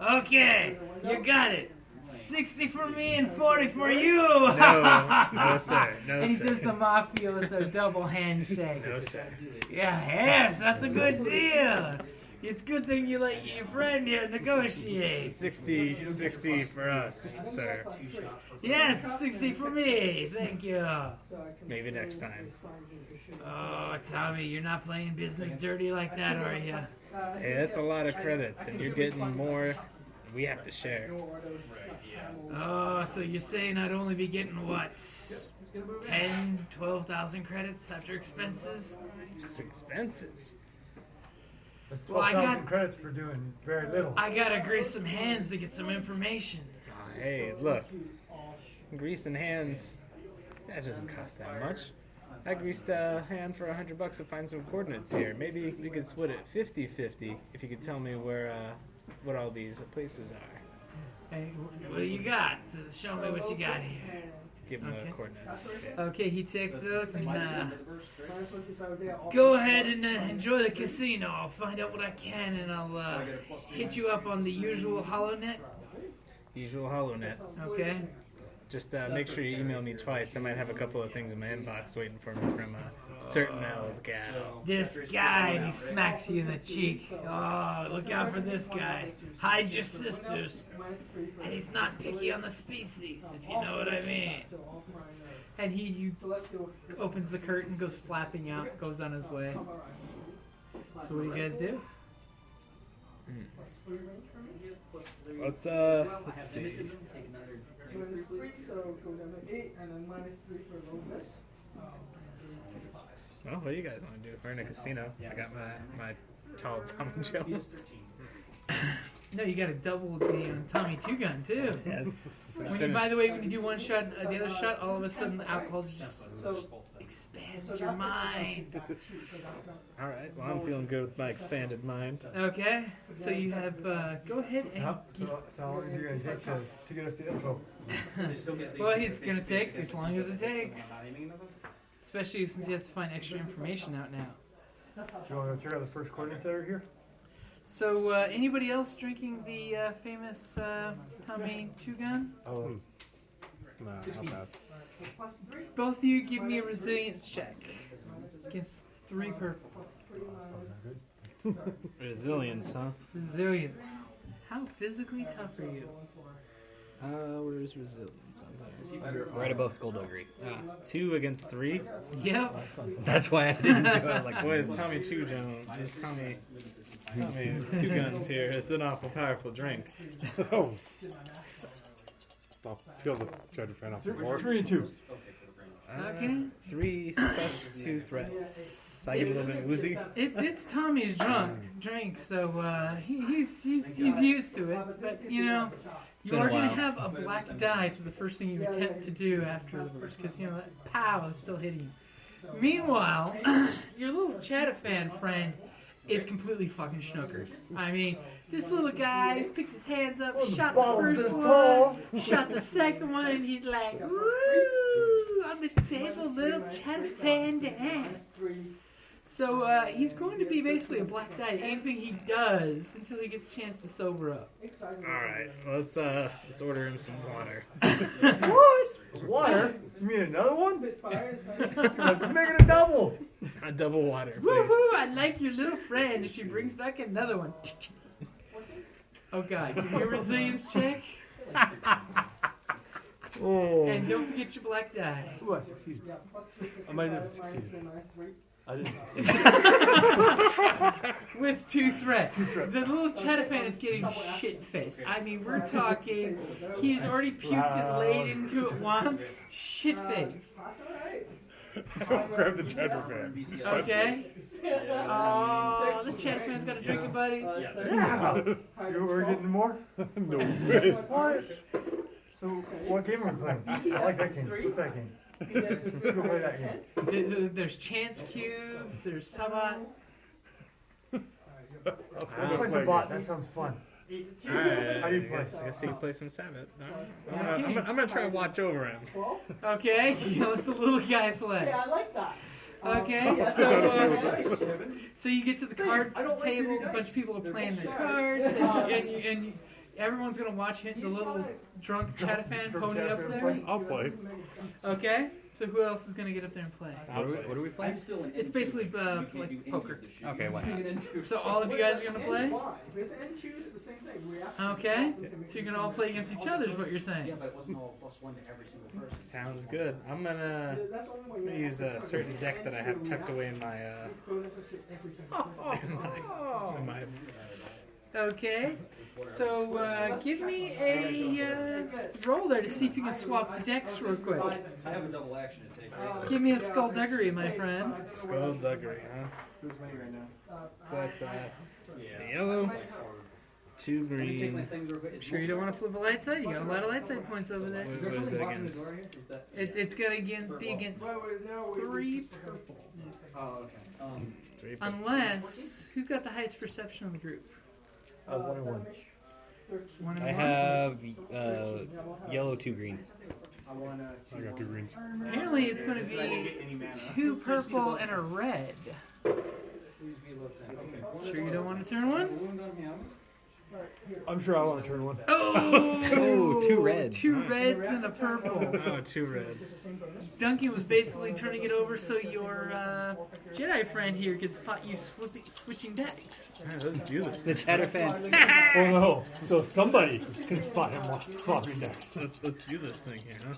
Okay, you got it. 60 for me and 40 for you. No, sir. No, and he sir. does the mafioso double handshake. No, sir. Yeah, yes, that's a good deal. It's good thing you let your friend here negotiate. 60 for us, sir. Yes, 60 for me. Thank you. Maybe next time. Oh, Tommy, you're not playing business dirty like that, are you? Hey, that's a lot of credits, and you're getting more. We have to share. Oh, so you're saying I'd only be getting what? 10, 12,000 credits after expenses? It's expenses. That's Well, I 12,000 got- credits for doing very little. I gotta grease some hands to get some information. Hey, look. Greasing hands. That doesn't cost that much. I greased a hand for $100 to find some coordinates here. Maybe we could split it 50-50 if you could tell me where, what all these places are. Hey, what do you got? Show me what you got here. Give them Okay. the coordinates. Yeah. Okay, he takes those and go ahead and enjoy the casino. I'll find out what I can and I'll hit you up on the usual HoloNet. Usual HoloNet. Okay. Just make sure you email me twice. I might have a couple of things in my inbox waiting for me from a certain old gal. This guy, and he smacks you in the cheek. Oh, look out for this guy. Hide your sisters. And he's not picky on the species, if you know what I mean. And he opens the curtain, goes flapping out, goes on his way. So what do you guys do? Let's see. Well, what do you guys want to do? We're in a casino. I got my tall Tommy Jones. No, you got to double the Tommy Two Gun too. Yeah, By the way, when you do one shot, the other shot, all of a sudden the alcohol just expands your mind. All right. Well, I'm feeling good with my expanded mind. Okay, so you have go ahead and. So how long is it going to take to get us the info? Well, it's gonna take as long as it takes, especially since he has to find extra information out now. You want to check out the first coordinates that are here? So, anybody else drinking the famous Tommy Two Gun? Oh. Nah, I'll pass. Both of you give me a resilience check against 3 purple. Resilience, huh? Resilience. How physically tough are you? Where's resilience on there? Right above skullduggery. 2 against 3. Yep. That's why I didn't do it. I was like, Boy, it's Tommy Two Jones. It's Tommy Two Guns here. It's an awful powerful drink. Oh. I'll peel the Chadra fan off the floor. 3 and 2. Okay. 3 success, 2 threat. So I get a little bit woozy. It's Tommy's drink, so he's used to it. But you know, you been a are gonna while. have a black die for the first thing you attempt to do afterwards, because you know that pow is still hitting you. Meanwhile, your little Chadra friend is completely fucking snookered. I mean, this little guy picked his hands up, shot the first one, shot the second one, and he's like, "Woo! On the table, little Chadra dance." So he's going to be basically a black die. Anything he does until he gets a chance to sober up. All right, let's order him some water. What? Water? You mean another one? Like, make it a double. A double water, please. Woohoo! I like your little friend. And she brings back another one. Oh god, give me a resilience check. Oh. And don't forget your black die. Ooh, I succeeded. I might have succeeded. I didn't succeed. With 2 threat. The little Chadra is getting shit-faced. I mean, we're talking, he's already puked and laid into it once. Shit-faced. Grab the Chadra fan. Okay? Oh, the Chadra fan's got a drinking buddy. Yeah. You were getting more? No way. What? So, what game are we playing? I like that game. What's that game? Let's go play that game. There's chance cubes, there's Sabbat. Let's play some bot. That sounds fun. Alright, How do you play? I guess he can play some Sabbath. I'm gonna try to watch over him. Okay, you let the little guy play. Yeah, I like that. Okay, so you get to the card table, a bunch of people are playing their cards, everyone's gonna watch him, the little drunk Chatafan pony up there. I'll play. Okay. So who else is gonna get up there and play? What do we play? It's basically like poker. Okay, why not? So all of you guys are gonna play? Okay. So you're gonna all play against each other, is what you're saying? but it wasn't all +1 to every single person. Sounds good. I'm gonna use a certain deck that I have tucked away in my in my Okay. So give me a roll there to see if you can swap the decks real quick. I have a double action to take. Right? Give me a skullduggery, my friend. Skullduggery, huh? Who's many right now? So that's yellow, 2 green. Sure you don't want to flip a light side? You got a lot of light side points over there. What is it against? It's gonna be against 3 purple. Oh, okay. 3 purple. Unless, who's got the highest perception of the group? 1 and 1. 1 and I 1? have yellow, 2 greens. I got 2 greens. Apparently it's going to be 2 purple and a red. Sure you don't want to turn 1? I'm sure I want to turn 1. Oh, 2 reds. 2 reds and a purple. Oh, 2 reds. Duncan was basically turning it over so your Jedi friend here could spot you switching decks. Alright, let's do this. The Chadra fan. Oh no! So somebody can spot him while swapping decks. Let's do this thing here, huh?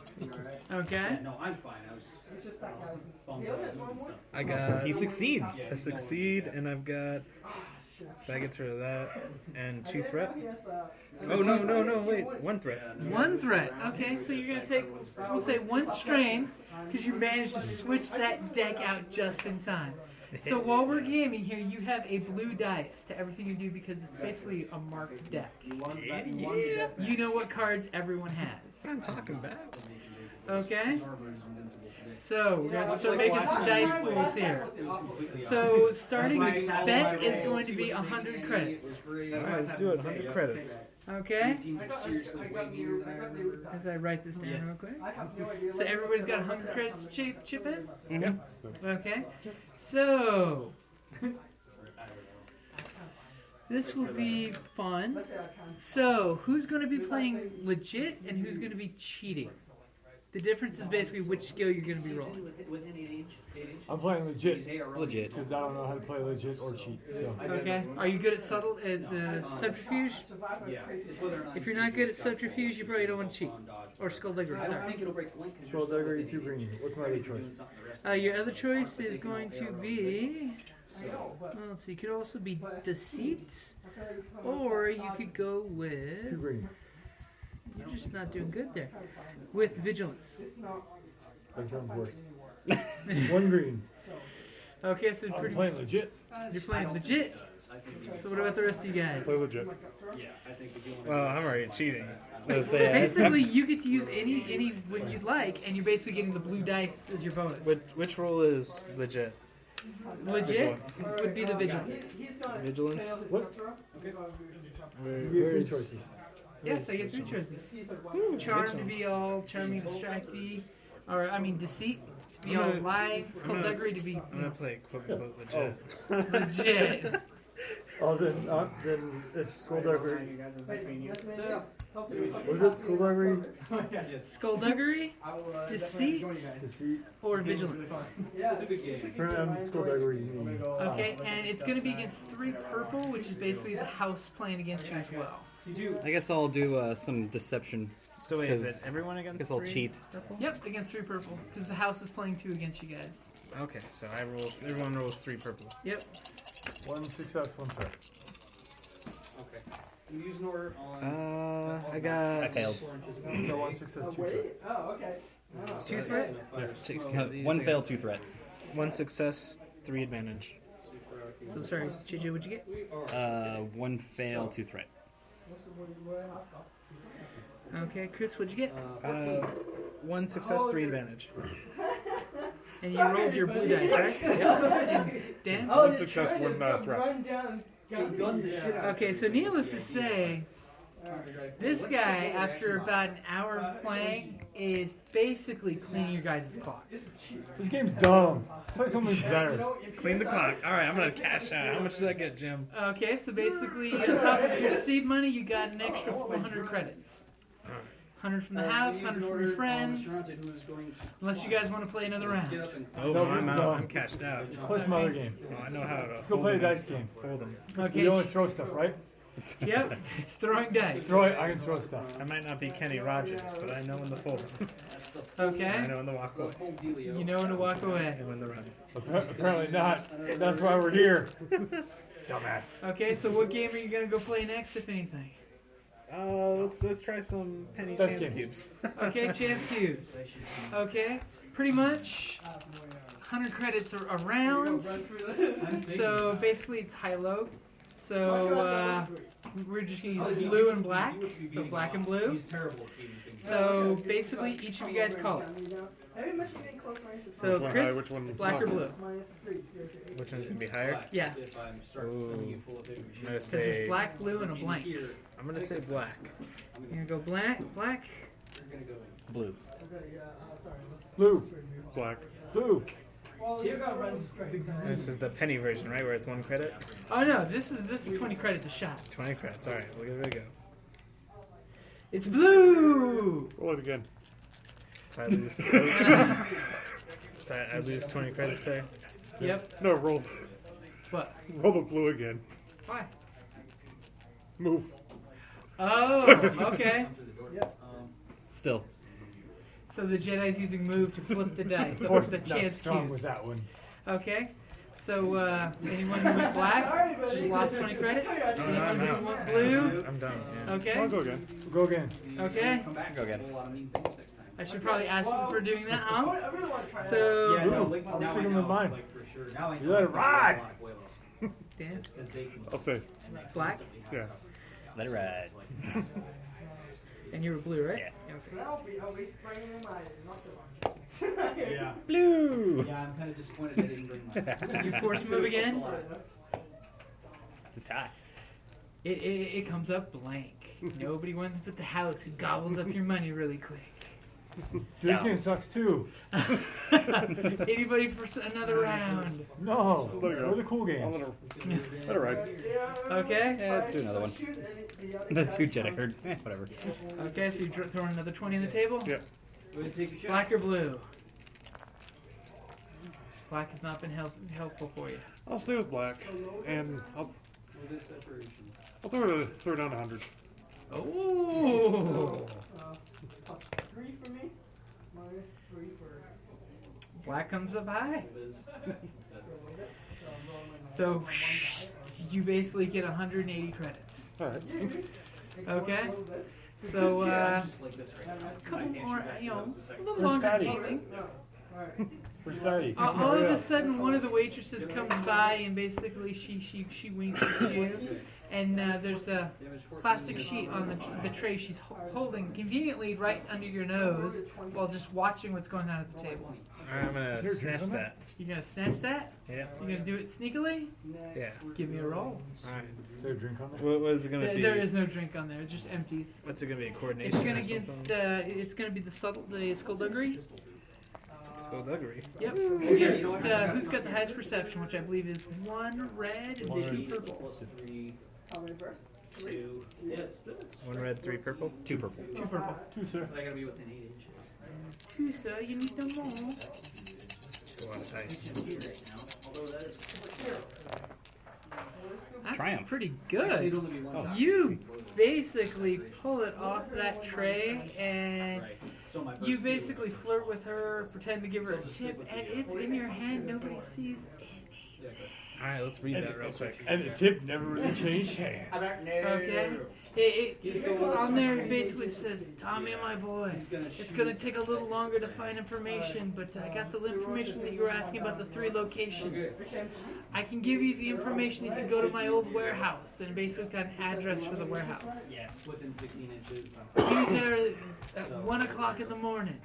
Okay. No, I'm fine. I was just that guy's bummed out. I got. He succeeds. I succeed, and I've got. That gets rid of that, and 2 threat. Oh no! Wait, 1 threat. 1 threat. Okay, so you're gonna take, we'll say 1 strain, because you managed to switch that deck out just in time. So while we're gaming here, you have a blue dice to everything you do because it's basically a marked deck. Yeah. You know what cards everyone has. I'm talking about. Okay. So we're gonna start making some dice pools here. So starting bet is going to be 100 credits. Alright, let's do it. 100 credits. Okay. As I write this down real quick. So everybody's got 100 credits to chip in? Mm-hmm. Okay. So this will be fun. So who's going to be playing legit and who's going to be cheating? The difference is basically which skill you're going to be rolling. I'm playing legit. Legit. Because I don't know how to play legit or cheat. So. Okay. Are you good at subtle as subterfuge? If you're not good at subterfuge, you probably don't want to cheat. Or skullduggery, sorry. Skullduggery, 2 green. What's my other choice? Your other choice is going to be... Well, let's see. It could also be deceit. Or you could go 2 with... green. You're just not doing good there. With vigilance. That sounds worse. 1 green. Okay, so I'm playing legit. you're playing legit. So what about the rest of you guys? Play legit. Well, I'm already cheating. Basically, you get to use any when you'd like, and you're basically getting the blue dice as your bonus. Which roll is legit? Legit would be the vigilance. Vigilance? What? Where You get 3 is... choices. Yes, I get 3 choices. Charm to be all charming, distracty, or I mean deceit to be all lying. Skullduggery to be I'm gonna play quote-unquote legit. legit. Oh, then it's skullduggery. Was it skullduggery? Skullduggery, deceit, Deceit. or vigilance. Turn skullduggery. Okay, and it's going to be against 3 purple, which is basically the house playing against you as well. I guess I'll do some deception. So wait, is 'Cause it everyone I against guess I'll 3? cheat. Purple? Yep, against 3 purple, because the house is playing 2 against you guys. Okay, so I roll. Everyone rolls 3 purple. Yep. 1 success, 1 threat. You use an order on. I got. I failed. No, 1 success, 2 threat. 2 threat? Yeah. 1 fail, 2 threat. 1 success, 3 advantage. So sorry, JJ, what'd you get? 1 fail, 2 threat. Okay, Chris, what'd you get? 1 success, 3 advantage. And you rolled your blue dice, right? And Dan? 1 success, 1 threat. Okay, so needless to say, this guy, after about an hour of playing, is basically cleaning your guys' clock. This game's dumb. Play something better. Clean the clock. All right, I'm gonna cash out. How much did I get, Jim? Okay, so basically, on top of your seed money, you got an extra 400 credits. 100 from the house, 100 from your friends. Unless you guys want to play another round. Oh, No, I'm this is out. dumb. I'm cashed out. Play some other game. Oh, I know how to. Let's go play a dice game. Fold them. Okay. You only throw stuff, right? Yep, it's throwing dice. Throw it. I can throw stuff. I might not be Kenny Rogers, but I know when to fold them. I Okay. know when to walk away. You know when to walk away. And when to run. Apparently not. That's why we're here. Dumbass. Okay, so what game are you gonna go play next, if anything? Let's try some penny Dice chance game. cubes. Okay, chance cubes. Okay, pretty much 100 credits are around. So basically it's high-low. So we're just gonna use blue and black. So black and blue. So basically each of you guys call it. So Chris, Which one? black or blue? Which one's gonna be higher? Yeah, Ooh. I'm gonna because say. there's black, blue, and a blank. I'm gonna say black. You're gonna go black, Blue. Blue. Black. Blue. This is the penny version, right? Where it's 1 credit. Oh no, this is 20 credits a shot. 20 credits. All right, we'll give it a go. It's blue. Roll it again. So I lose. So I lose 20 credits there. Yep. No, roll. What? Roll the blue again. Why? Move. Oh, okay. Still. So the Jedi's using move to flip the dice, Of course, the it's not chance strong cubes. with that one. Okay. So anyone who went black just lost 20 credits. Oh, no, Anyone I'm who out. went blue. I'm done. Yeah. Okay. I'll go again. Go again. Okay. Go again. I should probably ask you for doing that, huh? Yeah, So no, I'm sticking with mine. You let it ride. Dan, I'll say. black, Yeah. Let it ride. and you were blue, right? Yeah. Okay. Yeah. Blue. Yeah, I'm kind of disappointed I didn't bring my. You force move again. The tie. It comes up blank. Nobody wins but the house, who gobbles up your money really quick. Dude, this game sucks too. Anybody for another round? No. Let it go. We're the cool I'll games. let it ride. Okay. Yeah, let's do another one. The 2 Jedi herd. Whatever. Okay, so you're throwing another 20 on the table? Yeah. Black or blue? Black has not been helpful for you. I'll stay with black, and I'll throw down 100. Oh! Black comes up high. So you basically get 180 credits. All right. Okay. So a couple more, a little longer Fatty? gaming. Where's Fatty? All of a sudden, one of the waitresses comes by and basically she winks at you, and there's a plastic sheet on the tray she's holding conveniently right under your nose while just watching what's going on at the table. All right, I'm gonna snatch that. You're gonna snatch that? Yeah. You're gonna do it sneakily? Yeah. Give me a roll. All right. Is there a drink on there? What is it gonna be? There is no drink on there. It's just empties. What's it gonna be? Coordination. It's gonna or against. something? It's gonna be the skullduggery. Skullduggery. Yep. Against who's got the highest perception, which I believe is 1 red and 2 purple. 1 red, 3 purple. 2 purple. 2 purple. 2, sir. I gotta be within 8 inches. 2, sir. You need no more. It's a lot of dice. That's Triumph. pretty Actually, it'd good. only be one shot. You basically pull it off that tray and Right. So my you first basically flirt with her, pretend to give her a tip, and it's in your hand. Nobody sees anything. All right, let's read that real quick. And the tip never really changed hands. Okay? On there it basically says, Tommy, my boy, it's going to take a little longer to find information, but I got the information that you were asking about the 3 locations. I can give you the information if you go to my old warehouse, and basically got an address for the warehouse. Yeah, within 16 inches. Be there at 1 o'clock in the morning.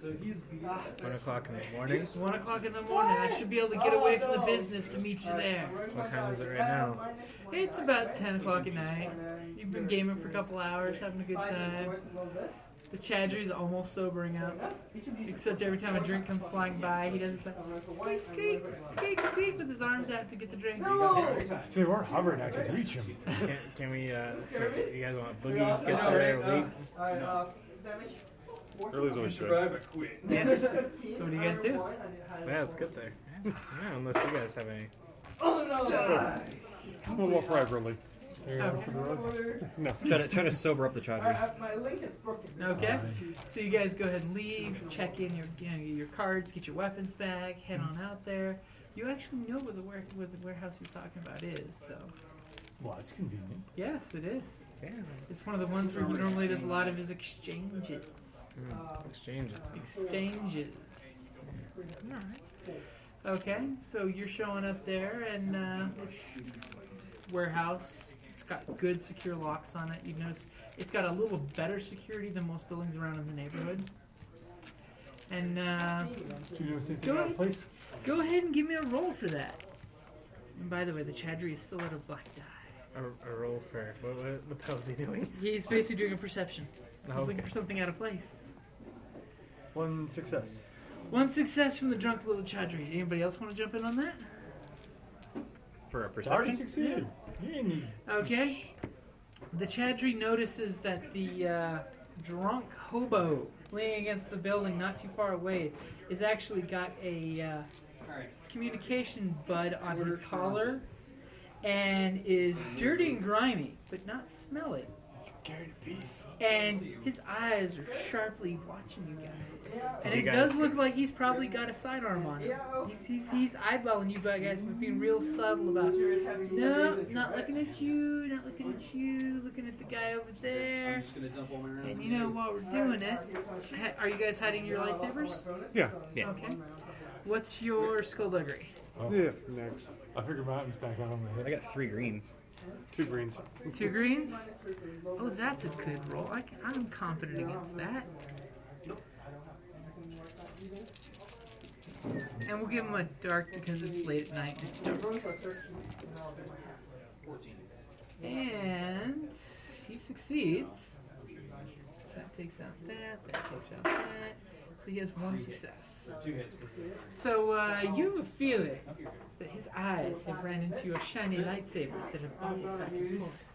So he's 1 o'clock in the morning. It's 1 o'clock in the morning. I should be able to get away from the business to meet you there. What time is it right now? It's about 10 o'clock at night. You've been gaming for a couple hours, having a good time. The Chadri's almost sobering up. Except every time a drink comes flying by, he does it like, squeak, squeak, squeak, squeak, with his arms out to get the drink. If they weren't hovering, I could reach him. Can we, so you guys want boogie, get there, wait? Early's always straight. Yeah. So what do you guys do? Yeah, it's good there. Yeah, unless you guys have any. We'll walk right early. No. Try to sober up the Chadra. Okay. So you guys go ahead and leave, check in your cards, get your weapons back, head on out there. You actually know where the warehouse he's talking about is, so. Well, it's convenient. Yes, it is. Yeah. It's one of the ones where he normally does a lot of his exchanges. Exchanges. Exchanges. Alright. Okay, so you're showing up there, and it's warehouse. It's got good secure locks on it. You've noticed it's got a little better security than most buildings around in the neighborhood. And Do you know anything about the place? go ahead and give me a roll for that. And by the way, the Chadri is still at a black die. A roll for what the hell is he doing? He's basically doing a perception. He's Okay. looking for something out of place. 1 success. One success from the drunk little Chadri. Anybody else want to jump in on that? For a Already perception? succeeded. Yay. Okay. The Chadri notices that the drunk hobo leaning against the building not too far away is actually got a communication bud on his collar and is dirty and grimy, but not smelly. Carried a piece. And his eyes are sharply watching you guys. And You it guys- does look like he's probably got a sidearm on him. He's eyeballing you guys, but being real subtle about it. No, not looking at you, not looking at you, looking at the guy over there. And you know, while we're doing it, are you guys hiding your lightsabers? Yeah. Yeah. Okay. What's your skullduggery? Yeah. Next. I figured mountains back out on my I head. got 3 greens. 2 greens. 2 greens? Oh, that's a good roll. I'm confident against that. And we'll give him a dark because it's late at night and it's dark. And he succeeds. That takes out that takes out that. So he has 1 success. So you have a feeling that his eyes have ran into your shiny lightsabers that have bobbled back and forth.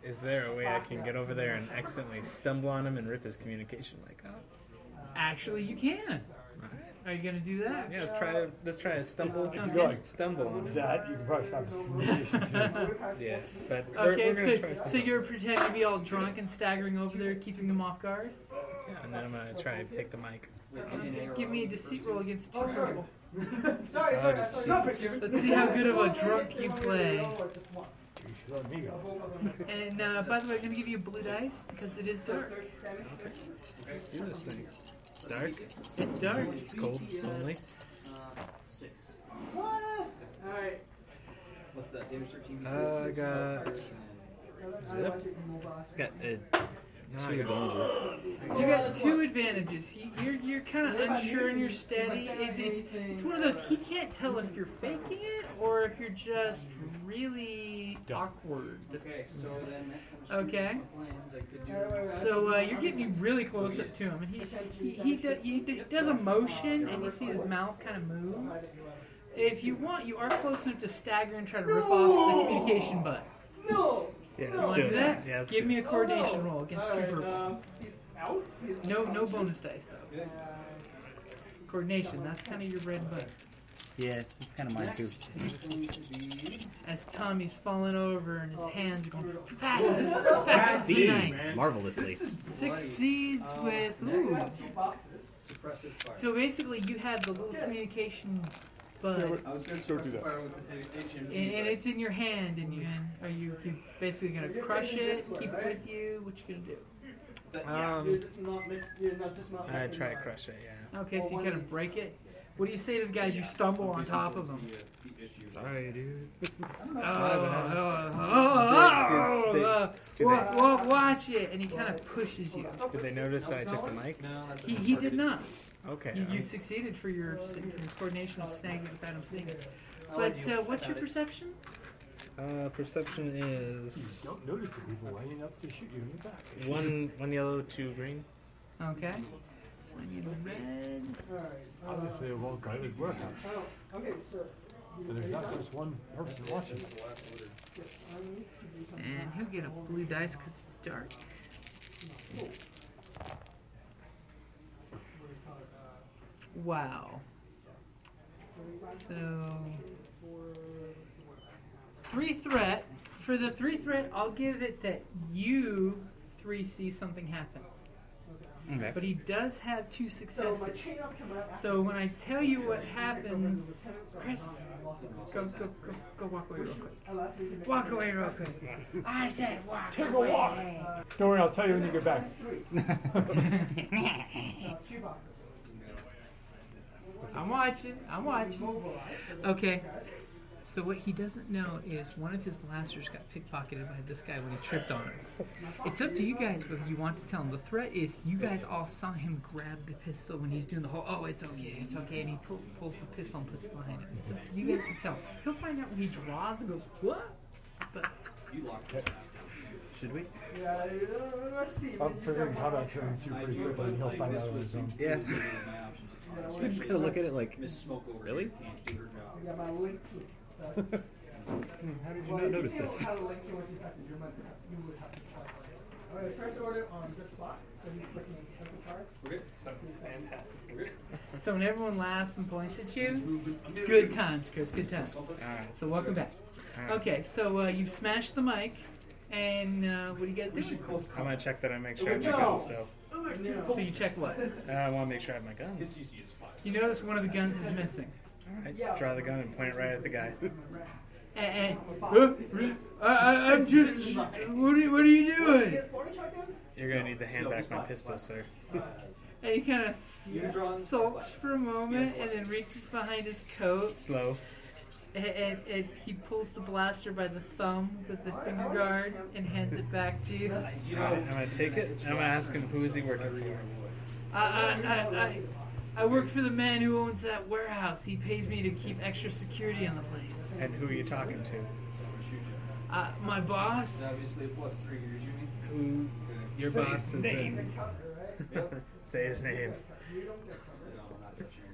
Is there a way I can get over there and accidentally stumble on him and rip his communication mic out? Actually, you can. Are you gonna do that? Yeah, let's try to stumble. Okay. Go like Stumble on him. that, you can probably stop his communication too. Yeah, but Okay, we're gonna try so something. you're pretending to be all drunk and staggering over there, keeping him off guard. Yeah, and then I'm gonna try to take the mic. Okay, give me a deceit roll against 2 people. Stop it, Let's see how good of a drunk you play. You should let me go. And by the way, I'm gonna give you blue dice because it is dark. Let's do this thing. It's dark. It's dark. It's cold. It's lonely. 6. What's that? Damage 13. I got zip. Got 2 advantages. You got 2 advantages. You're kind of unsure and you're steady. It's one of those, he can't tell if you're faking it or if you're just really awkward. Okay, so then Okay. plans I could do. So you're getting really close up to him, and he does a motion, and you see his mouth kind of move. If you want, you are close enough to stagger and try to rip off the communication bud. Yeah, You let's want do to it. do that? Yeah, let's Give do me it. a coordination roll against 2 purple. No bonus dice though. Coordination, that's kind of your bread and butter. Yeah, it's kind of mine too. As Tommy's falling over and his hands are going fast. Nice. Marvelously. Succeeds with Suppressive fire. So basically, you have the little communication bud, I was going to Don't do suppressive that. fire with the communication. and it's in your hand. And you basically gonna crush it, keep it with you? What you gonna do? I try to crush it. Yeah. Okay, so you kind of break it. What do you say to the guys? You stumble on top of them. Sorry, dude. Watch it, and he kind of pushes you. Did they notice that I took the mic? No, that's He did not. Okay. You succeeded for your coordination of snagging it without him seeing it. But what's your perception? Perception is Don't notice the people lining up to shoot you in the back. one yellow, 2 green. Okay. So I need a red. Obviously, a well-guided warehouse. Okay, so But there's not just one person watching. And he'll get a blue dice because it's dark. Wow. So 3 threat. For the 3 threat, I'll give it that you 3 see something happen. Okay. But he does have 2 successes. So when I tell you what happens, Chris, go walk away real quick. Walk away real quick. I said walk Take away. a walk. Don't worry, I'll tell you when you get back. I'm watching. Okay. So what he doesn't know is one of his blasters got pickpocketed by this guy when he tripped on him. It's up to you guys whether you want to tell him. The threat is you guys all saw him grab the pistol when he's doing the whole, oh, it's okay, and he pulls the pistol and puts it behind him. It's up to you guys to tell. He'll find out when he draws and goes, what? But Should we? I'm figuring combat turns super pretty quickly and he'll find out on his own. Yeah. We just gotta look at it like, really? How did you not notice this? First order on this spot. So he's clicking his pencil card. Okay. So fantastic. so when everyone laughs and points at you, good times, Chris, good times. Alright. So welcome back. Alright. Okay, so you've smashed the mic, and what do you guys do? I'm gonna check that I make sure I have my guns still. So you check what? I want to make sure I have my guns. You notice one of the guns is missing. Alright, draw the gun and point it right at the guy. And I'm just. What are you doing? You're gonna need to hand back my pistol, sir. And he kind of sulks for a moment, and then reaches behind his coat, Slow. and he pulls the blaster by the thumb with the finger guard and hands it back to you. I'm gonna take it. And I'm gonna ask him who is he working for. I work for the man who owns that warehouse. He pays me to keep extra security on the place. And who are you talking to? My boss. Who? Your boss is in. Say his name.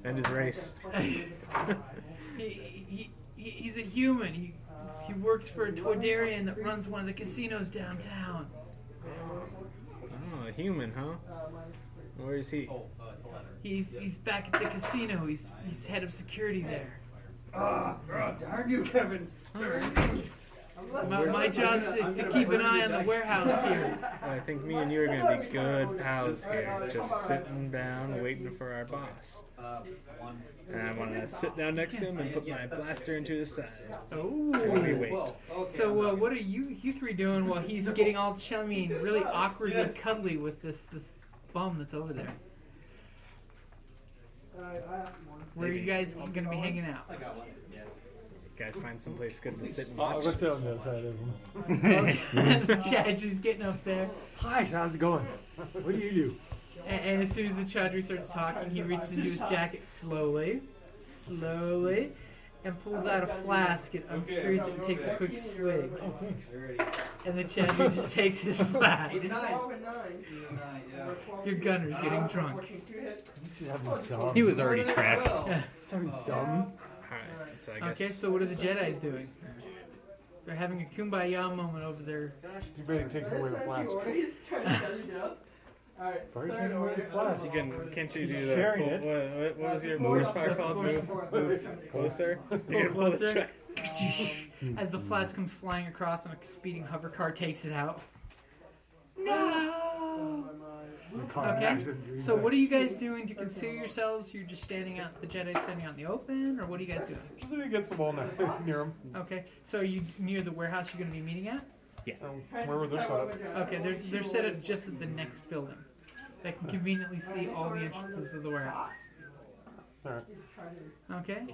And his race. He's a human. He works for a Toydarian that runs one of the casinos downtown. Oh, a human, huh? Where is he? He's back at the casino. He's head of security there. Darn you, Kevin. My job's to keep an eye on the warehouse here. I think me and you are going to be good pals here, just sitting down waiting for our boss. And I want to sit down next to him and put my blaster into his side. While we wait. So what are you 3 doing while he's getting all chummy and really awkwardly cuddly with this bum that's over there? Where are you guys going to be hanging out? Guys, find someplace good to sit and I'll watch. go sit on the other side of him. Chadri's getting up there. Hi, how's it going? What do you do? And as soon as the Chadri starts talking, he reaches into his jacket slowly, and pulls out a flask and unscrews it and takes a quick swig. Oh, thanks. And the Chadri just takes his flask. Your gunner's getting drunk. You should have some. He was already trashed. Some. Alright, so I guess. Okay, so what are the Jedis doing? They're having a kumbaya moment over there. You better take away the flask. Very taking away his flask. Can't you do the Sharing full, it. what was your horsepower called? Move closer. You Pull closer. As the flask comes flying across and a speeding hover car takes it out. No! Okay, so what are you guys doing to conceal yourselves? You're just standing out, the Jedi standing out in the open, or what are you guys doing? Just against the wall near him. Okay, so are you near the warehouse you're going to be meeting at? Where was their setup? Okay, they're set up just at the next building. They can conveniently see all the entrances of the warehouse. Alright. Okay.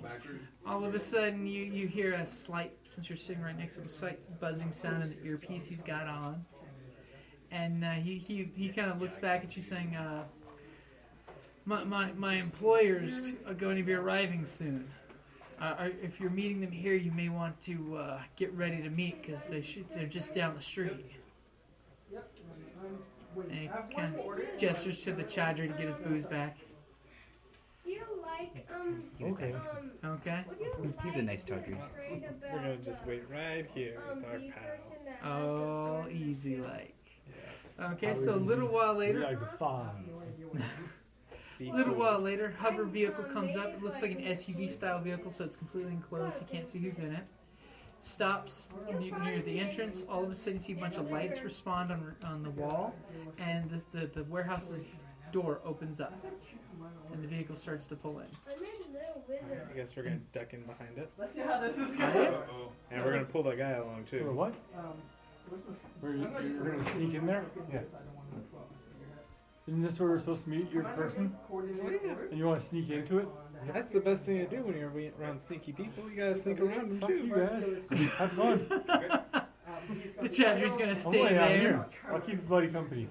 All of a sudden, you hear a slight, since you're sitting right next to him, a slight buzzing sound in the earpiece he's got on. And he kind of looks back at you saying, my employers are going to be arriving soon. If you're meeting them here, you may want to get ready to meet because they're just down the street. And he kind of gestures to the Chadra to get his booze back. Do you like, Okay. Okay. He's a nice Togruda. We're gonna just wait right here with our pal. Oh, easy like. Okay, so a little while You later, guys are fine. hover vehicle comes up. It looks like an SUV style vehicle, so it's completely enclosed. You can't see who's in it. Stops near the entrance. All of a sudden, you see a bunch of lights respond on the wall, and the warehouse's door opens up, and the vehicle starts to pull in. I guess we're gonna duck in behind it. Let's see how this is going. And we're gonna pull that guy along Or too. what? We're gonna sneak in there? Yeah. Isn't this where we're supposed to meet your person? And you want to sneak into it? That's the best thing to do when you're around sneaky people. You gotta sneak around them Fuck too. you guys. Have fun. The Chadra's gonna I'm stay way out there. here. I'll keep everybody company.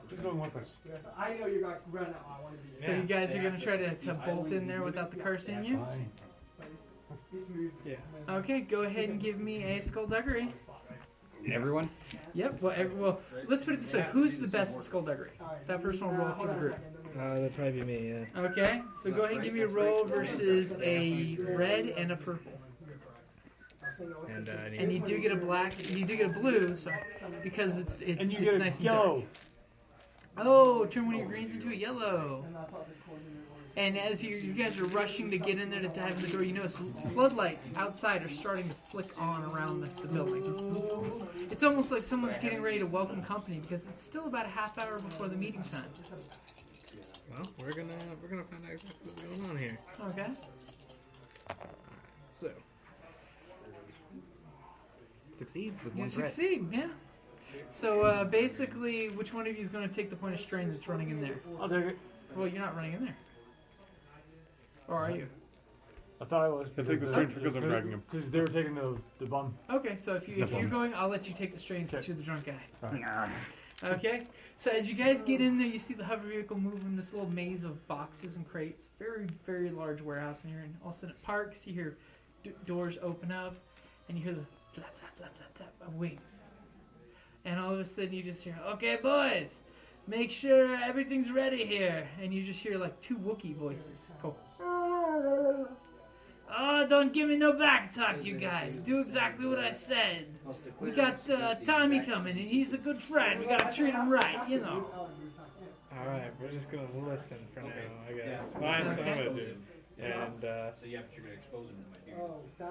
Who's going with us? I know you're going to run out. I want to be. So you guys are gonna try to bolt in there without the car seeing you? Fine. Yeah. Okay, go ahead and give me a skullduggery. Everyone? Yep. Well, let's put it this way: who's the best at skullduggery? That person will roll for the group. That'd probably be me. Yeah. Okay. So go ahead and give me a roll versus a red and a purple. And I need. And you do get a black. You do get a blue. So because it's And you it's get nice a and dark. yellow. Oh, turn one of your greens into a yellow. And as you guys are rushing to get in there to dive in the door, you notice floodlights outside are starting to flick on around the building. It's almost like someone's getting ready to welcome company because it's still about a half hour before the meeting time. Well, we're gonna find out exactly what's going on here. Okay. So. Succeeds with You one threat. succeed, yeah. So basically, which one of you is going to take the point of strain that's running in there? I'll take it. Well, you're not running in there. Or are you? I thought I was. I take the strength because I'm dragging him. Because they were taking the bum. Okay, so if you're going, I'll let you take the strain since you're the drunk guy. Okay, so as you guys get in there, you see the hover vehicle move in this little maze of boxes and crates. Very, very large warehouse in here. And all of a sudden it parks, you hear doors open up, and you hear the flap, flap, flap, flap, flap of wings. And all of a sudden you just hear, okay, boys, make sure everything's ready here. And you just hear like two Wookiee voices go, oh, don't give me no back talk, you guys. Do exactly what I said. We got Tommy coming, and he's a good friend. We gotta treat him right, you know. Alright, we're just gonna listen for now, I guess. Well, that's what I'm gonna do. And, So yeah, but you're going to expose him.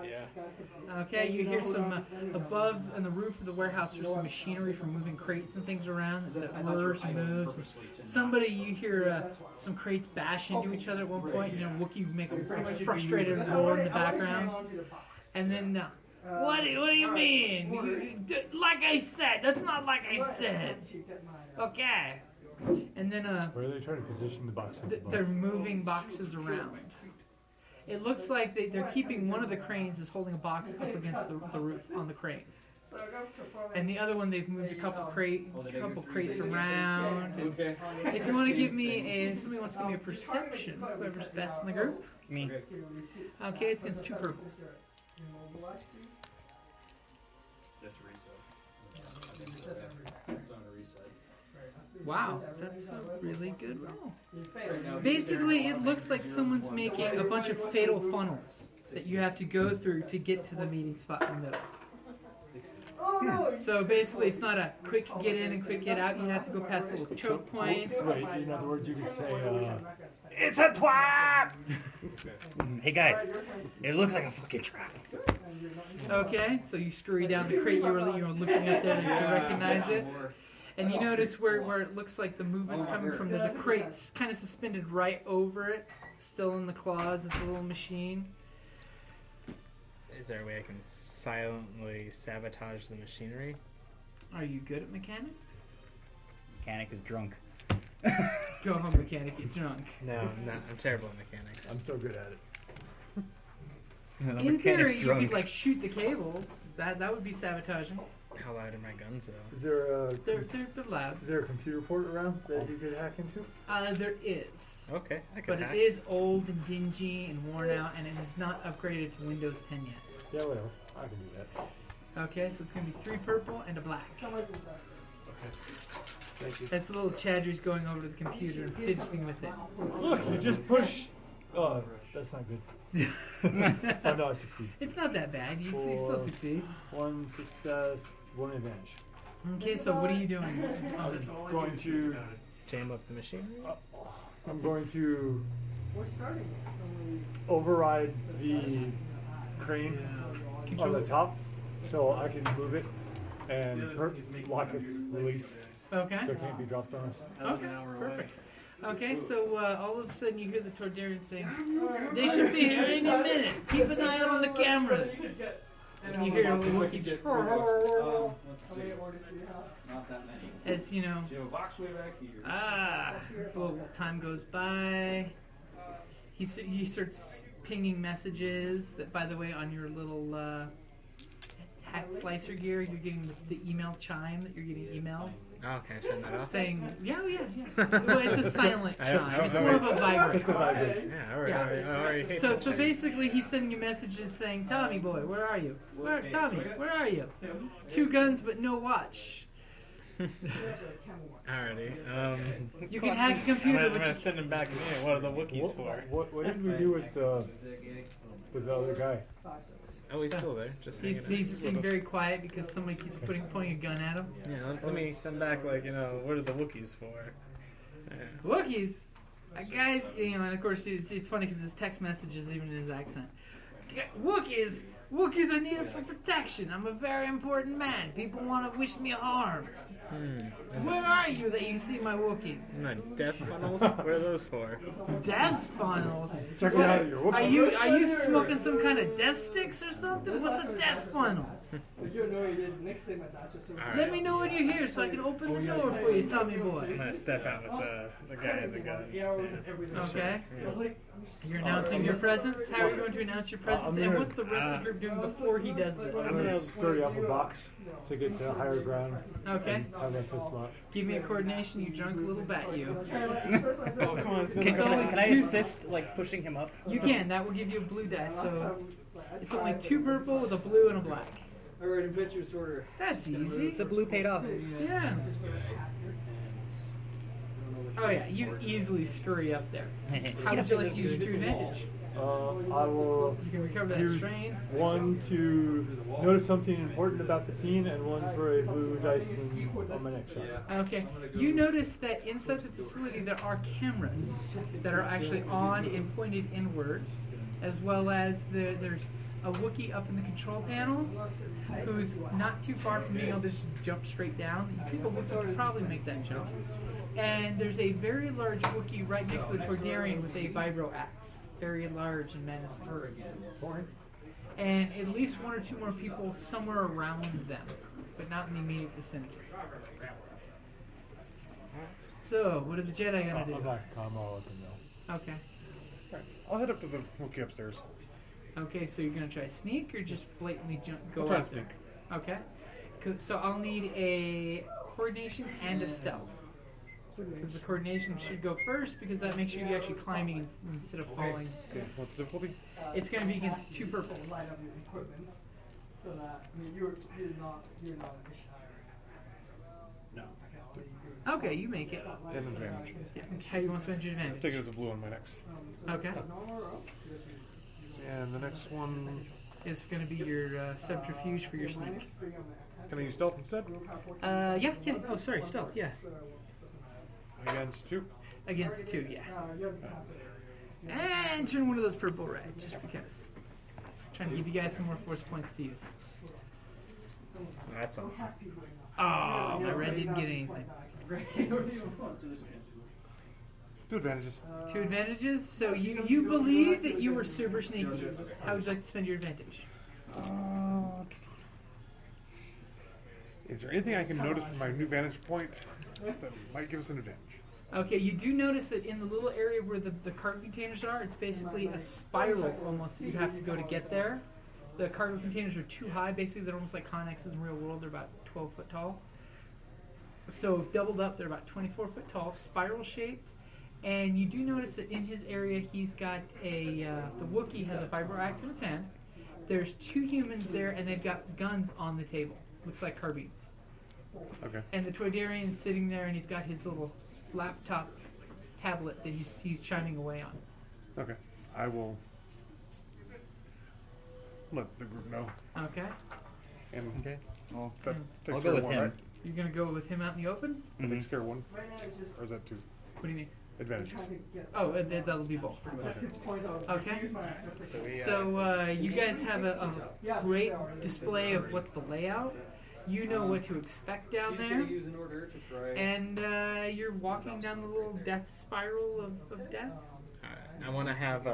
yeah. Okay, you hear some above on the roof of the warehouse. There's some machinery for moving crates and things around that whirs and moves. Somebody, you hear some crates bash into each other at one point. You know, Wookiee make a frustrated roar in the background. And then, what do you mean? Like I said, that's not like I said. Okay. And then Where are they trying to position the boxes? they're moving boxes around. It looks like they're keeping one of the cranes is holding a box up against the roof on the crane. And the other one, they've moved a couple crates around. And if you want to give me somebody wants to give me a perception, whoever's best in the group. Me. Okay, it's against two purple. That's a reset. It's on a reset. Wow, that's a really good roll. Basically, it looks like someone's making a bunch of fatal funnels that you have to go through to get to the meeting spot in the middle. So basically, it's not a quick get in and quick get out. You have to go past little choke points. Wait, in other words, you could say, It's a twat! Hey guys, it looks like a fucking trap. Okay, so you scurry down the crate. You were looking up there to recognize it. And you notice where it looks like the movement's coming from, there's a crate kind of suspended right over it, still in the claws of the little machine. Is there a way I can silently sabotage the machinery? Are you good at mechanics? Mechanic is drunk. Go home, mechanic, get drunk. No, I'm not. I'm terrible at mechanics. I'm still good at it. The In mechanic's theory, you drunk. could like shoot the cables. That would be sabotaging. How loud are my guns though? Is there a They're loud. is there a computer port around that you could hack into? There is. Okay, I can But hack. it is old and dingy and worn out, and it is not upgraded to Windows 10 yet. Yeah, whatever. I can do that. Okay, so it's going to be 3 purple and a black. Thank you. That's the little Chadra's going over to the computer and fidgeting with it. Look, you just push. Oh, that's not good. Oh no, I succeed. It's not that bad. You still succeed. 1 success, 1 advantage. Okay, so what are you doing? I'm going to. Jam up the machine. I'm going to override the crane on the top, so I can move it and lock its release. Okay. So it can't be dropped on us. Okay, perfect. Okay, so all of a sudden you hear the Tordarian saying, "They should be here any minute. Keep an eye out on the cameras." And you hear a little Wookiee just, as you know, a little time goes by. He starts pinging messages that, by the way, on your little hack slicer gear, you're getting the email chime that you're getting emails. Oh, can I turn that off? Saying, yeah. Well, it's a silent chime. It's more of a vibrate. Yeah, alright. So basically, he's sending you messages saying, "Tommy boy, where are you? Tommy, where are you? 2 guns but no watch." Alrighty. You can hack a computer, I'm gonna send him back in here. What are the Wookiees for? What did we do with the other guy? Oh, he's still there. Just he's being very quiet because somebody keeps pointing a gun at him. Yeah, let me send back, what are the Wookiees for? Yeah. Wookiees? Guys, and of course it's funny because his text message is even in his accent. Wookiees are needed for protection. I'm a very important man. People want to wish me harm. Where are you that you see my Wookiees? Death funnels? What are those for? Death funnels? Check it out, your Wookiee. Are you smoking some kind of death sticks or something? What's a death funnel? Let me know when you're here so I can open the door for you, Tommy boy. I'm gonna step out with the guy in the gun. Okay. You're announcing your presence? How are you going to announce your presence? And what's the rest of the group doing before he does this? I'm going to scurry up a box to get to higher ground. Okay. Have that pistol out. Give me a coordination, you drunk little bat, you. Oh, come on. Can I assist, pushing him up? You can. That will give you a blue dice. So it's only 2 purple with a blue and a black. Alright, adventurous order. That's easy. The blue paid off. Yeah. Oh yeah, you easily scurry up there. How would you like to use your 2 advantage? I will You can recover that use strain. 1 to notice something important about the scene, and 1 for a blue dice on my next shot. Okay. You notice that inside the facility there are cameras that are actually on and pointed inward, as well as there's a Wookiee up in the control panel who's not too far from being able to just jump straight down. You think a Wookiee could probably make that jump. And there's a very large Wookiee right next to the Tordarian with a vibro axe. Very large and menacing. And at least 1 or 2 more people somewhere around them, but not in the immediate vicinity. So, what are the Jedi gonna do? I'm not calm, I'll let them know. Okay. I'll head up to the Wookiee upstairs. Okay, so you're gonna try sneak or just blatantly go I'll try up sneak. there? Okay. So I'll need a coordination and a stealth. Because the coordination should go first, because that makes sure you're actually climbing instead of falling. Okay, what's the difficulty? It's going to be against 2 purple. No. Okay, you make it. And advantage. Yeah. How do you want to spend your advantage? Take it as a blue on my next. Okay. And the next one. It's going to be your subterfuge for your sneak. Can I use stealth instead? Yeah. Oh, sorry, stealth, yeah. Against 2. Against 2, yeah. And turn one of those purple red, just because. Trying to give you guys some more force points to use. That's all. Oh, my red didn't get anything. 2 advantages. 2 advantages. So you believe that you were super sneaky. How would you like to spend your advantage? Is there anything I can notice from my new vantage point that might give us an advantage? Okay, you do notice that in the little area where the cargo containers are, it's basically a spiral almost that you have to go to get there. The cargo containers are too high. Basically, they're almost like Connexes in real world. They're about 12 foot tall. So doubled up, they're about 24 foot tall, spiral shaped. And you do notice that in his area, he's got the Wookiee has a vibro axe in his hand. There's 2 humans there, and they've got guns on the table. Looks like carbines. Okay. And the Toydarian's sitting there, and he's got his little laptop tablet that he's chiming away on. Okay. I will let the group know. Okay. And Okay. Well, that takes I'll care go of with one, him. right? You're gonna go with him out in the open? That takes care of one. Or is that two? What do you mean? Advantages. Oh, that'll be both. Okay. So you guys have a great display of what's the layout. You know what to expect down there. And you're walking down the little death spiral of death. I want to have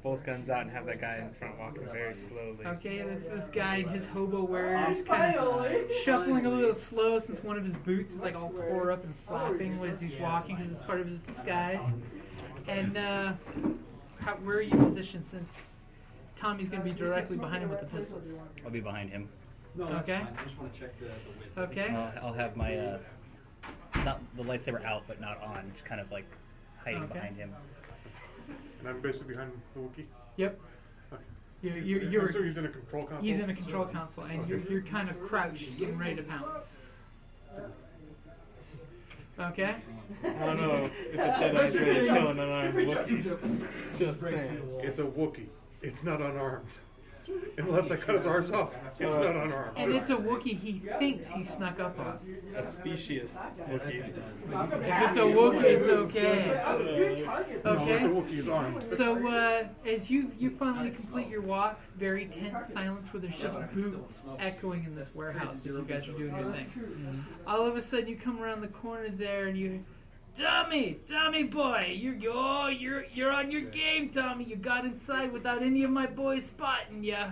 both guns out and have that guy in front walking very slowly. Okay, this guy in his hobo wear is kind of shuffling a little slow since one of his boots is like all tore up and flapping as he's walking because it's part of his disguise. And where are you positioned since Tommy's going to be directly behind him with the pistols? I'll be behind him. Okay. I just want to check the width. Okay. I'll have my not the lightsaber out, but not on, just kind of like hiding Okay. behind him. And I'm basically behind the Wookiee? Yep. Okay. You're He's in a control console? He's in a control console, and you're kind of crouched, getting ready to pounce. Okay? I don't know if a Jedi's ready to kill an unarmed Wookiee. Just saying. It's a Wookiee. It's not unarmed. Unless I cut its arms off, it's not unarmed. And it's a Wookiee he thinks he snuck up on. A speciest Wookiee. If it's a Wookiee, it's okay. No, it's a Okay? Wookiee's armed. So, as you finally complete your walk, very tense silence where there's just boots echoing in this warehouse as you guys are doing your thing. All of a sudden, you come around the corner there and you... Tommy boy, you're on your game, Tommy. You got inside without any of my boys spotting ya.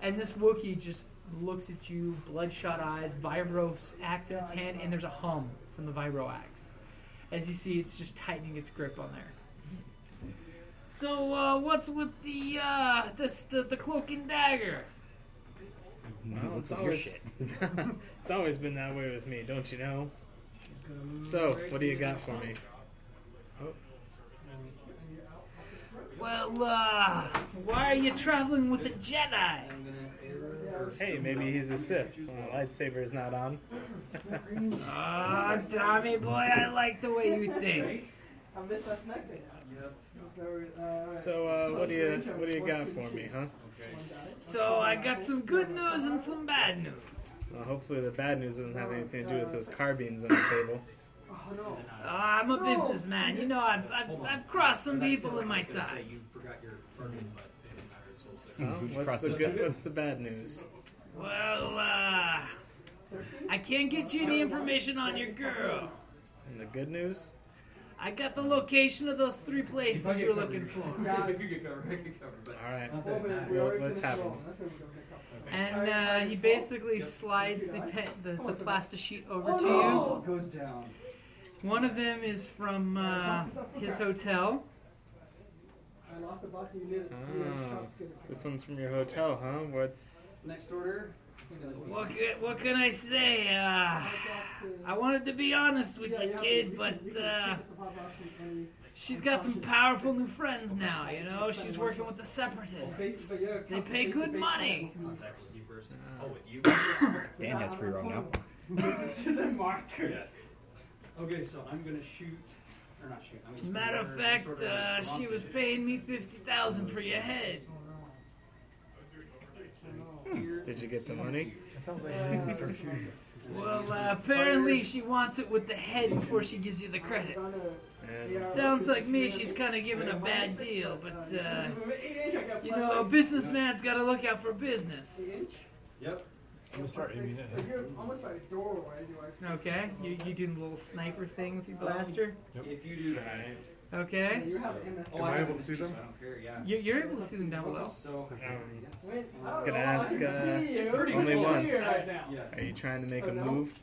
And this Wookiee just looks at you, bloodshot eyes, vibro axe in its hand, and there's a hum from the vibro axe. As you see, it's just tightening its grip on there. So, what's with the cloak and dagger? Well, What's with your shit? it's always been that way with me, don't you know? So, what do you got for me? Oh. Well, why are you traveling with a Jedi? Hey, maybe he's a Sith. When the lightsaber is not on. Tommy boy, I like the way you think. So, what do you got for me, huh? So I got some good news and some bad news. Well, hopefully the bad news doesn't have anything to do with those carbines on the table. I'm a businessman. You know, I've crossed some people in my time. Well, what's the bad news? Well, I can't get you any information on your girl. And the good news? I got the location of those 3 places you're looking for. Alright, well, let's have them. And he basically slides the plastic sheet over to you. Goes down. One of them is from his hotel. This one's from your hotel, huh? What's... Next order. What can I say? I wanted to be honest with you, kid, but she's got some powerful new friends now, you know? She's working with the Separatists. They pay good money. Dan has free roam now. She's a marker. Yes. Okay, so I'm gonna shoot. Or not shoot. I'm gonna Matter of fact, she was paying me $50,000 for your head. Did you get the money? Well, apparently she wants it with the head before she gives you the credits. And Sounds like me, she's kind of giving a bad deal, but, you know, a businessman's got to look out for business. Yep. I'm gonna start aiming at him. Okay, you doing a little sniper thing with your blaster? If you do Alright. Okay. Am I able to see them? I don't care, yeah. You're able to see them down below. So, Gonna ask, only once. Are you trying to make a move?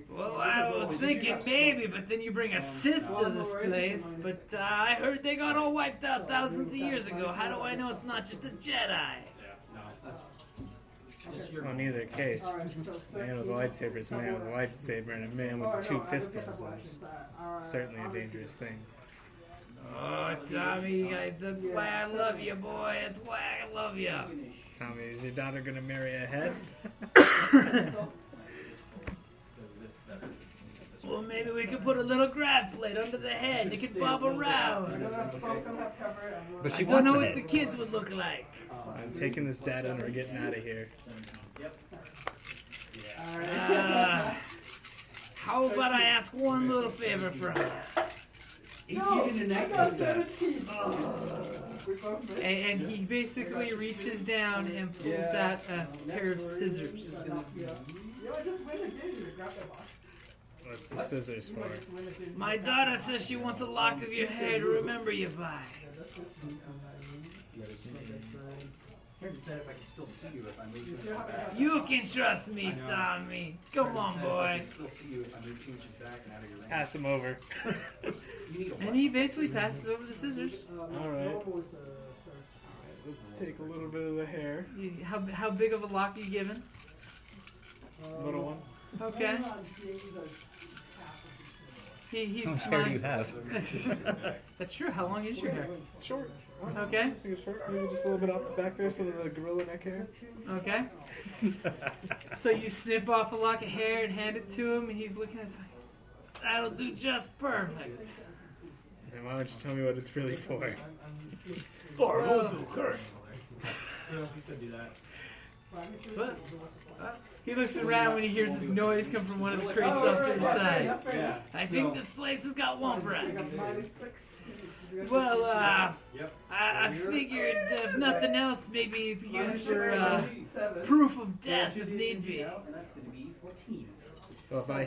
Well, I was thinking maybe, but then you bring a Sith to this place. But I heard they got all wiped out thousands of years ago. How do I know it's not just a Jedi? no, that's Well, in either case, a man with a lightsaber is a man with a lightsaber, and a man with 2 pistols is certainly a dangerous thing. Oh, Tommy, that's why I love you, boy. That's why I love you. Tommy, is your daughter gonna marry a head? Well, maybe we could put a little grab plate under the head and it could bob around. But she I don't wants know the what head. the kids would look like. I'm taking this data and we're getting out of here. How about I ask one little favor from you? 18 in the neck. And he basically reaches down and pulls out a pair of scissors. What's the scissors for? My daughter says she wants a lock of your hair to remember you by. Here to decide if I can still see you if I move this back. You can trust me, Tommy. Come on, I boy. can still see you if I move 2 inches back and out of your range. Pass him over. You need a And he basically passes over the scissors. Alright. Let's take a little bit of the hair. How big of a lock are you given? Little one. Okay. He's How much hair do you smiling. have? That's true. How long is your hair? Short. Okay. I think it's short. Maybe just a little bit off the back there, some of the gorilla neck hair. Okay. So you snip off a lock of hair and hand it to him, and he's looking at us like, that'll do just perfect. And why don't you tell me what it's really for? Or curse. But he looks around when he hears this noise come from one of the crates off to the side. I think this place has got womp rats. Well, I figured if nothing else, maybe used for proof of death if need be. Well, if I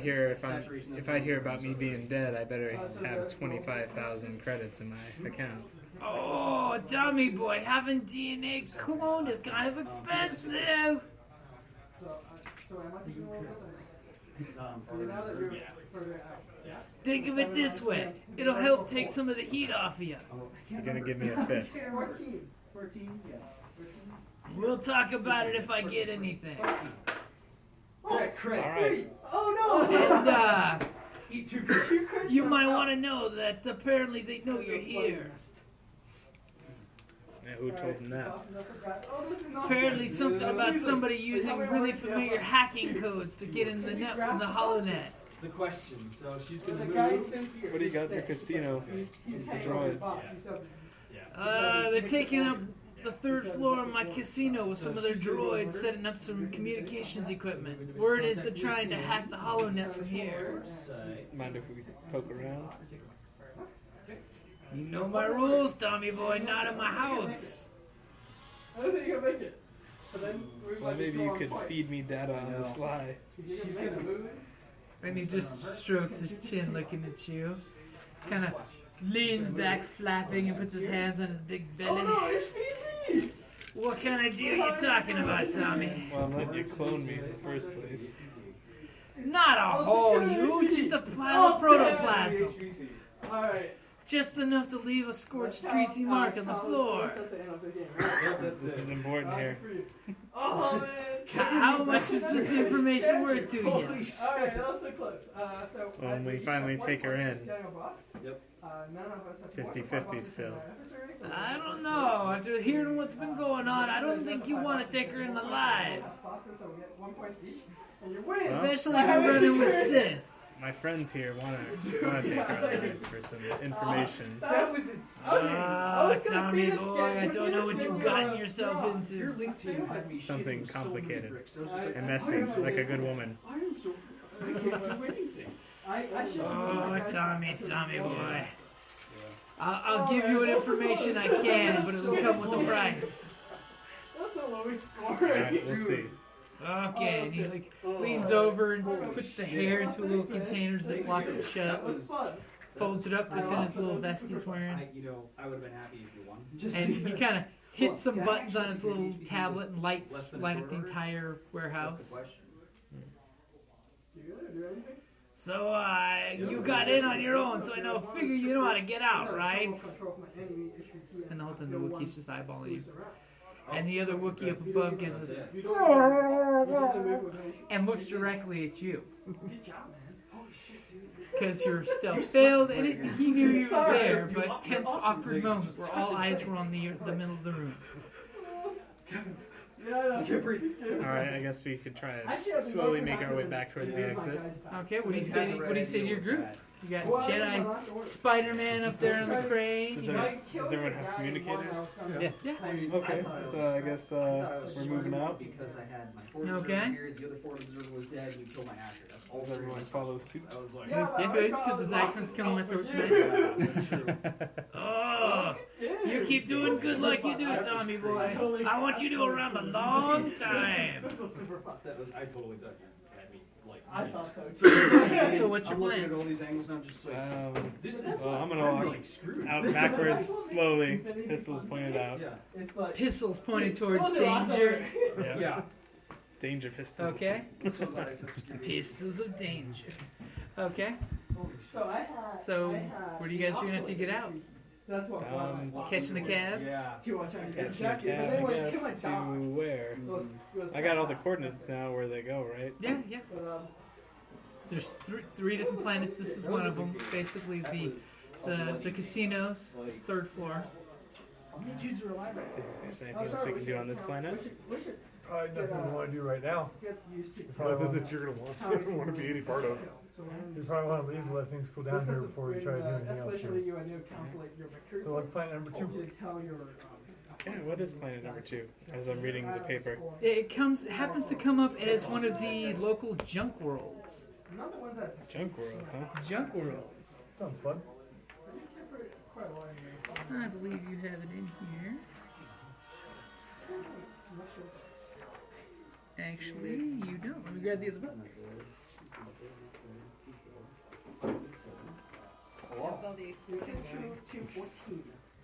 hear about me being dead, I better have 25,000 credits in my account. Oh, dummy boy, having DNA cloned is kind of expensive. Think of it this way. It'll help take some of the heat off of you. You're gonna give me a fifth. We'll talk about it if I get anything. Alright. And, you might want to know that apparently they know you're here. Yeah, who told them that? Apparently something about somebody using really familiar hacking codes to get in the net from the HoloNet. It's the question. So she's going to move. What do you got in the casino? The droids. They're taking up the 3rd floor of my casino with some of their droids, setting up some communications equipment. Word is they're trying to hack the HoloNet from here. Mind if we poke around? You know my rules, Tommy boy, not in my house. I don't think you're gonna make it. Well, maybe you could feed me data on the sly. She's gonna move it. And he just strokes his chin looking at you. Kind of leans back flapping and puts his hands on his big belly. What kind of deal you talking about, Tommy? Well, I'm letting you clone me in the first place. Not a whole you, just a pile of protoplasm. Alright. Just enough to leave a scorched, greasy mark on the floor. This is important here. Oh man! How much is this information worth to you? Alright, that was so close. When we finally take her in, Yep. 50-50 still. I don't know. After hearing what's been going on, I don't think you want to take her in alive. Especially if you're running with Sith. My friends here want to take her alive for some information. That was insane. Oh, Tommy boy, I don't know what you've gotten yourself into. Something complicated and messy, like a good woman. Oh, Tommy boy. I'll give you what information I can, but it'll come with a price. That's the lowest score. Alright, we'll see. Okay, and he leans over and puts the hair into a little container, zip locks it shut, folds it up, puts in his little vest he's wearing, I would have been happy if you won. and he kind of hits some buttons on his little tablet and light up the entire warehouse. So, you got in on your own, so I figure you know how to get out, right? And the whole time the Wookiee's just eyeballing you. And the other Wookiee up above gives us and looks directly at you. Because your stealth failed, and he knew you was there, but tense, awkward moment where all eyes were on the middle of the room. Alright, I guess we could try and slowly make our way back towards the exit. Okay, what do you say? What do you say to your group? You got Jedi Spider-Man up there on the crane. Does everyone have communicators? Yeah. Okay, so I guess we're moving out. Because I had my forward Okay. observer here, the other forward observer was dead, and you killed my actor. That's all. Does everyone follow suit? I was like, Good, because his accent's killing my throat tonight. that's true. Oh, you keep doing good like you do, Tommy boy. I want you to go around a long time. This was super fun. That was, I totally dug in. I thought so too. So what's your I'm looking plan? at all these angles, and I'm just like, this is. Well, I'm gonna walk like screwed. out backwards slowly, pistols pointed out. Yeah. It's like Pistols pointed towards danger. Yeah. Danger pistols. Okay. So glad I took security. Pistols of danger. Okay. so I had. So, I had what are you guys doing after you get out? That's what. Catching a cab? Yeah. You want to try and get Catching a jacket, but cab, then when I it came guess, my to dog, where? it was I got all the coordinates now where they go, right? Yeah. But, There's three different planets. This is one of them. Basically, the casinos, third floor. how many dudes are alive right now? If there's anything else we can do on this planet. We should Probably nothing we want to do right now. get used to. Probably Nothing that you're gonna want to be any part of. You probably want to leave and let things cool down here before we try to do anything else Especially here. you, I know, calculate your recruit. So what's planet number 2? You tell your. Yeah, what is planet number 2? As I'm reading the paper. It happens to come up as one of the local junk worlds. Not the one that. Junk world, huh? Junk worlds. Sounds fun. Quite a lot in there. I believe you have it in here. Actually, you don't. Let me grab the other book.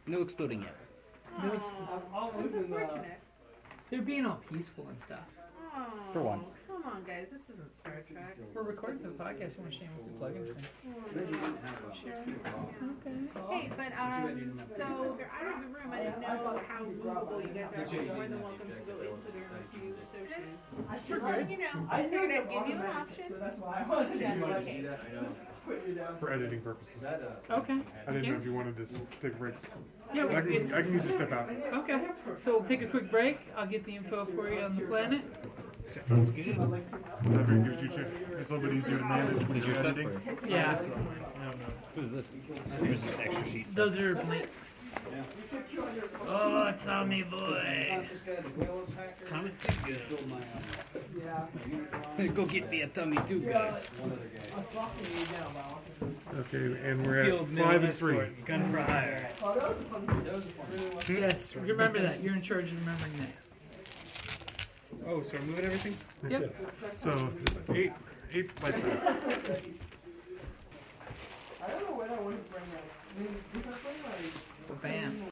No exploding yet. I'm losing the. They're being all peaceful and stuff. For once. Come on, guys. This isn't Star Trek. We're recording for the podcast. You want to shamelessly plug in? Sure. Okay. Hey, but so they're out of the room. I didn't know how movable you guys are. You're more than welcome to go into the room if you so choose. Just letting you know. I figured I'd give you an option. So that's why I wanted to Just do in it. case. Put you down. For editing purposes. Okay. I didn't know if you wanted to take breaks. Yeah, I can use a step out. Okay. So we'll take a quick break. I'll get the info for you on the planet. Sounds good. Whatever it gives you a check. It's a little bit easier to manage when Is you're your stuff editing. Yeah. Who's this? Here's just extra sheets. Those are blanks. Oh, Tommy boy. Tommy Two Yeah. Go get me a Tommy Two guy. Okay, and we're Skilled at male 5 and 3. escort, gun for hire. Oh, that was a fun. Yes, remember that. You're in charge of remembering that. Oh, so we're moving everything? Yep. So it's 8 by 2. I don't know when I want to bring that. I mean, because like. Bam.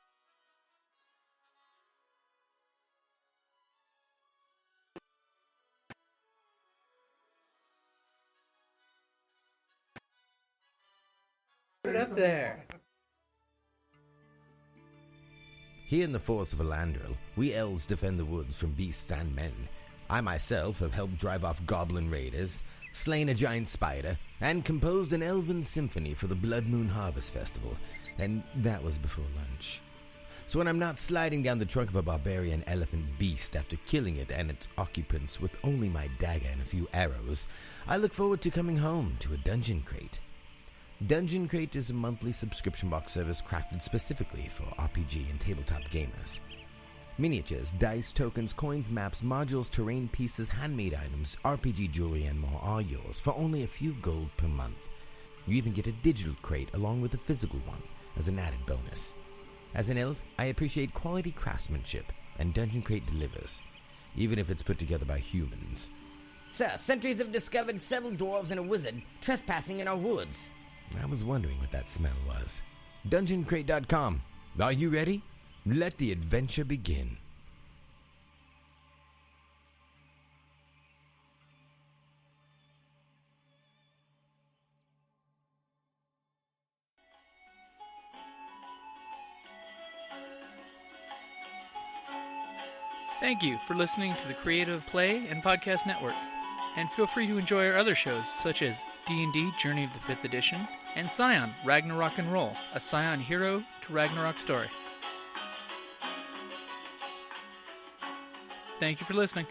Put it up there. Here in the force of Elandril, we elves defend the woods from beasts and men. I myself have helped drive off goblin raiders, slain a giant spider, and composed an elven symphony for the Blood Moon Harvest Festival, and that was before lunch. So when I'm not sliding down the trunk of a barbarian elephant beast after killing it and its occupants with only my dagger and a few arrows, I look forward to coming home to a Dungeon Crate. Dungeon Crate is a monthly subscription box service crafted specifically for RPG and tabletop gamers. Miniatures, dice, tokens, coins, maps, modules, terrain pieces, handmade items, RPG jewelry, and more are yours for only a few gold per month. You even get a digital crate along with a physical one as an added bonus. As an elf, I appreciate quality craftsmanship, and Dungeon Crate delivers, even if it's put together by humans. Sir, sentries have discovered several dwarves and a wizard trespassing in our woods. I was wondering what that smell was. DungeonCrate.com. Are you ready? Let the adventure begin. Thank you for listening to the Creative Play and Podcast Network. And feel free to enjoy our other shows, such as D&D Journey of the 5th Edition, and Scion Ragnarok and Roll, a Scion hero to Ragnarok story. Thank you for listening.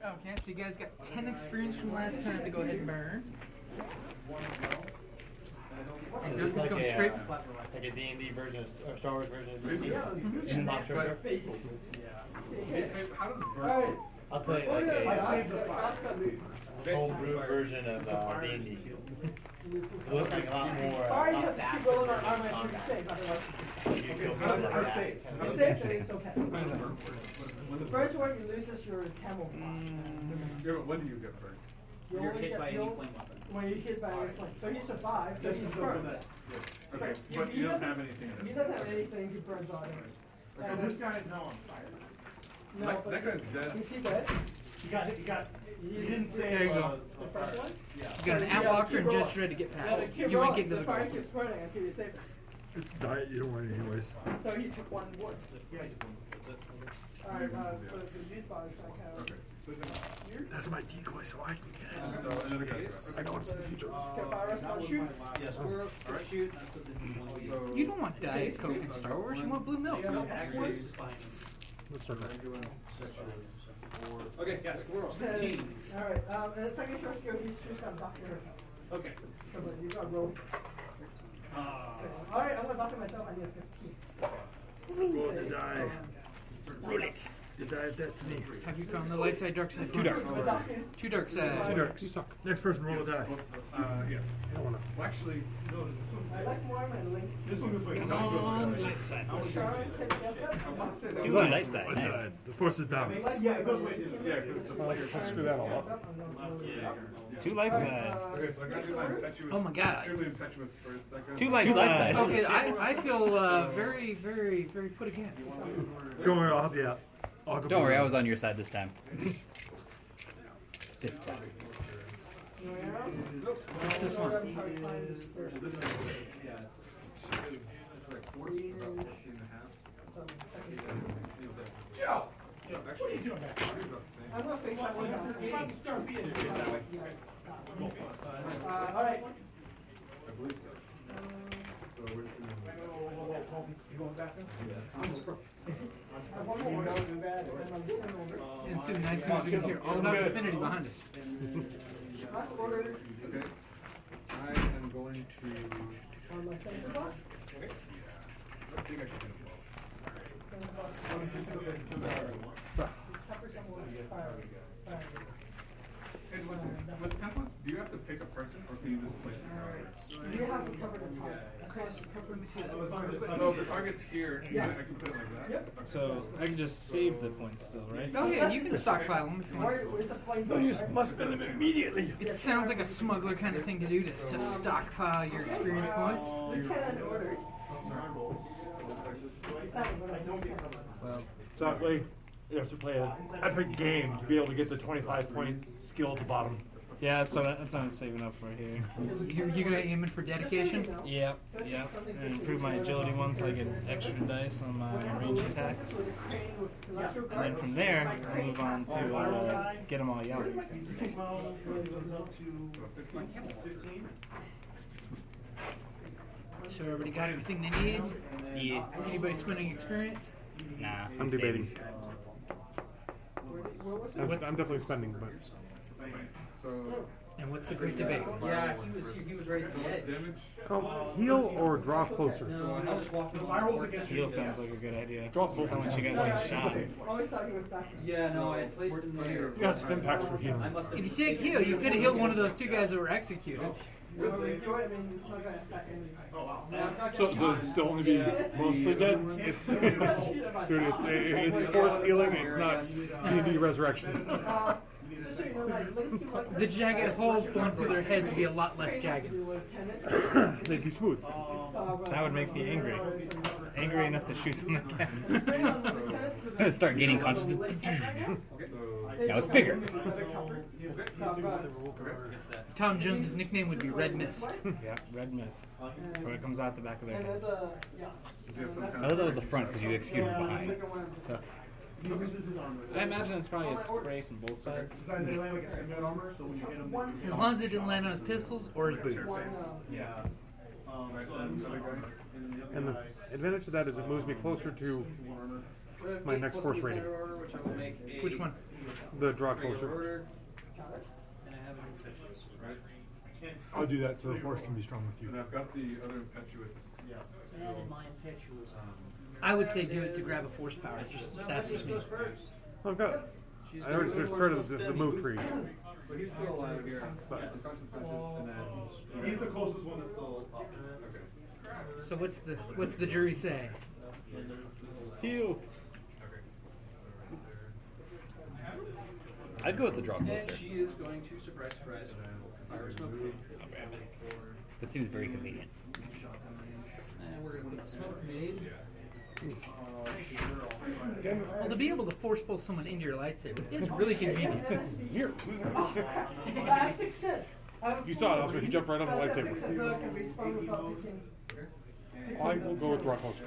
Okay, so you guys got 10 experience from last time to go ahead and burn. And Duncan's going straight. Like a D&D version or Star Wars version of D&D. Yeah, Not sure. How does burn? I'll play like a homebrew version of D&D. It looks like a lot more. Sorry, you have to keep rolling our armor and you're safe. You're safe, and it's okay. First one, you lose this, your camel. Yeah, but when do you get burnt? You're hit by any flame weapon. When you're hit by any flame. So he survived, but he's burned. Okay, but you don't have anything. He doesn't have anything, he burns on him. So this guy is now on fire. No, but that guy's dead. Is he dead? He didn't say. There you go. The first one? You got an Outwalker and Judge Dredd to get past. You ain't getting to the fire goal. keeps burning until you save it. It's diet you don't want it anyways. So he took one wood. Alright, for the juice bar is gonna count. Okay. That's my decoy, so I can get it. So another guy's I know it's the future. Can fire us on shoot? Yes, we're shoot. That's what this is one. So You don't want Diet Coke in Star Wars, you want blue milk. Actually, Let's start that. okay, yeah, squirrel. 15. Alright, and the second first skill, he's just gonna doctor yourself. Okay. So you gotta roll first. Alright, I'm gonna doctor myself, I need a 15. Roll the die. Roll it. The die of destiny. Have you found the light side, dark side? Two darks. Two dark side. Two darks. You suck. Next person roll the die. yeah. I don't wanna. Well, actually, no, I like Mormon and Link. this one goes like Come on, light side. You want light side, nice. The force is balanced. Yeah, it goes with Yeah, because the player. Screw that all up. Two light side. Okay, so I got to do my impetuous. Oh my God. Extremely impetuous first. That goes Two light side. Okay, I feel very, very, very put against. Don't worry, I'll help you out. Don't worry, I was on your side this time. This time. What's this one? This is, yeah, it's like 14, about 14 and a half. Joe! Actually, what are you doing back there? About the same. I'm gonna face that one. Alright. I believe so. So we're just gonna. You going back there? And soon, nice things we can hear all about Infinity behind us. Last order. Okay. I am going to. On my center box. Okay. I think I should do And with templates, do you have to pick a person or can you just place it? You have to cover the Chris, let me see that. So if the target's here, I can put it like that? Yep. So I can just save the points still, right? Oh yeah, you can stockpile them if you want. It's a flame. No, you must spend them immediately. It sounds like a smuggler kind of thing to do, to stockpile your experience points. You can order. Well, so that way you have to play an epic game to be able to get the 25-point skill at the bottom. Yeah, that's what I'm saving up for here. You're gonna aim it for dedication? Yep. And improve my agility one so I get extra dice on my range attacks. And then from there, I'll move on to get them all yellow. So everybody got everything they need? Yeah. Anybody spending experience? Nah. I'm debating. I'm What's- definitely spending, but So. And what's the great debate? Yeah, he was ready to What's hit. damage? heal or draw closer. Heal sounds like a good idea. Draw I closer. want you guys like shot. I always thought he was back. Yeah, no, I placed him there. You got stim packs for healing. I must have. If you take heal, you could have healed one of those two guys that were executed. When we do it, I mean, it's not gonna affect anything. So it'll still only be mostly dead. It's, dude, it's force healing. It's not D&D resurrections. Just so you know, like, Link, The jagged holes going through their heads would be a lot less jagged. They'd be smooth. That would make me angry. Angry enough to shoot them again. Start gaining consciousness. Now it's bigger. Tom Jones's nickname would be Red Mist. Yeah, red mist. Or it comes out the back of their heads. I thought that was the front because you executed from behind. So, I imagine it's probably a spray from both sides. As long as it didn't land on his pistols or his boots. Yeah. And the advantage of that is it moves me closer to my next force rating. Which one? The draw closer. I'll do that so the force can be strong with you. And I've got the other impetuous. I would say do it to grab a force power. That's just me. I've got it. I already just started the move tree. So he's still alive here. But and then he's the closest one that's still up. Okay. So what's the jury say? Heal. I'd go with the draw Instead, closer. she is going to surprise fire smoke. That seems very convenient. And we're going to put smoke made. Well, to be able to force pull someone into your lightsaber is really convenient. Here. I have success. You saw it, also. He jumped right on the lightsaber. I will go with draw closer.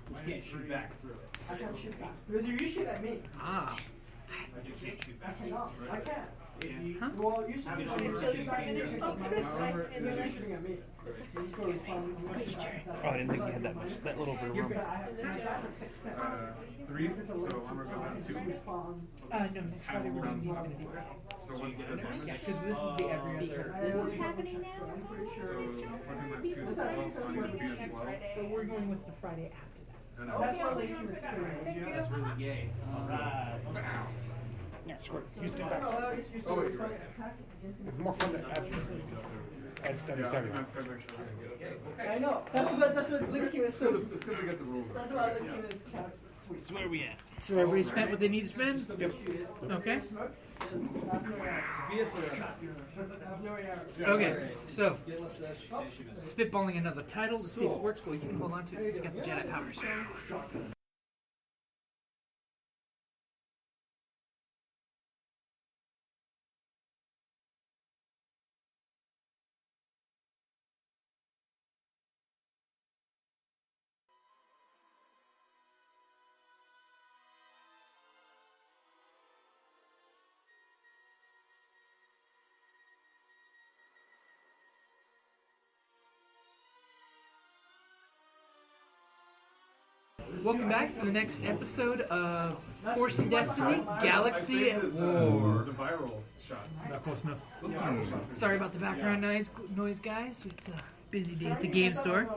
You can't shoot back through it. I can't shoot back. Because you shoot at me. Ah. But you can't shoot back. I can't. Huh? Well, you shoot at me. You're shooting at me. Oh, I didn't think you had that much. That little bit of room. 3, so armor goes down 2. No, next Friday we're going to do So what's the damage? Yeah, because this is the every other. This is happening now. It's almost So if I think that's 2 as well, so I'm going to be at 12. But we're going with the Friday after that. I know. That's why they use it. That's really gay. Yeah, sure. Use the backs. Oh, wait, you're right. It's more fun to add steady steady. I know. That's what Linky was so. It's good to get the rules. That's why Linky was kind of sweet. So where are we at? So everybody spent what they need to spend? Yep. Okay. Yeah. Okay, so spitballing another title to see if it works. Well, you can hold on to it since you got the Jedi powers. Welcome back to the next episode of Force and Destiny, Galaxy at War. The viral shots. Not close enough. Sorry about the background noise, guys. It's a busy day at the game store.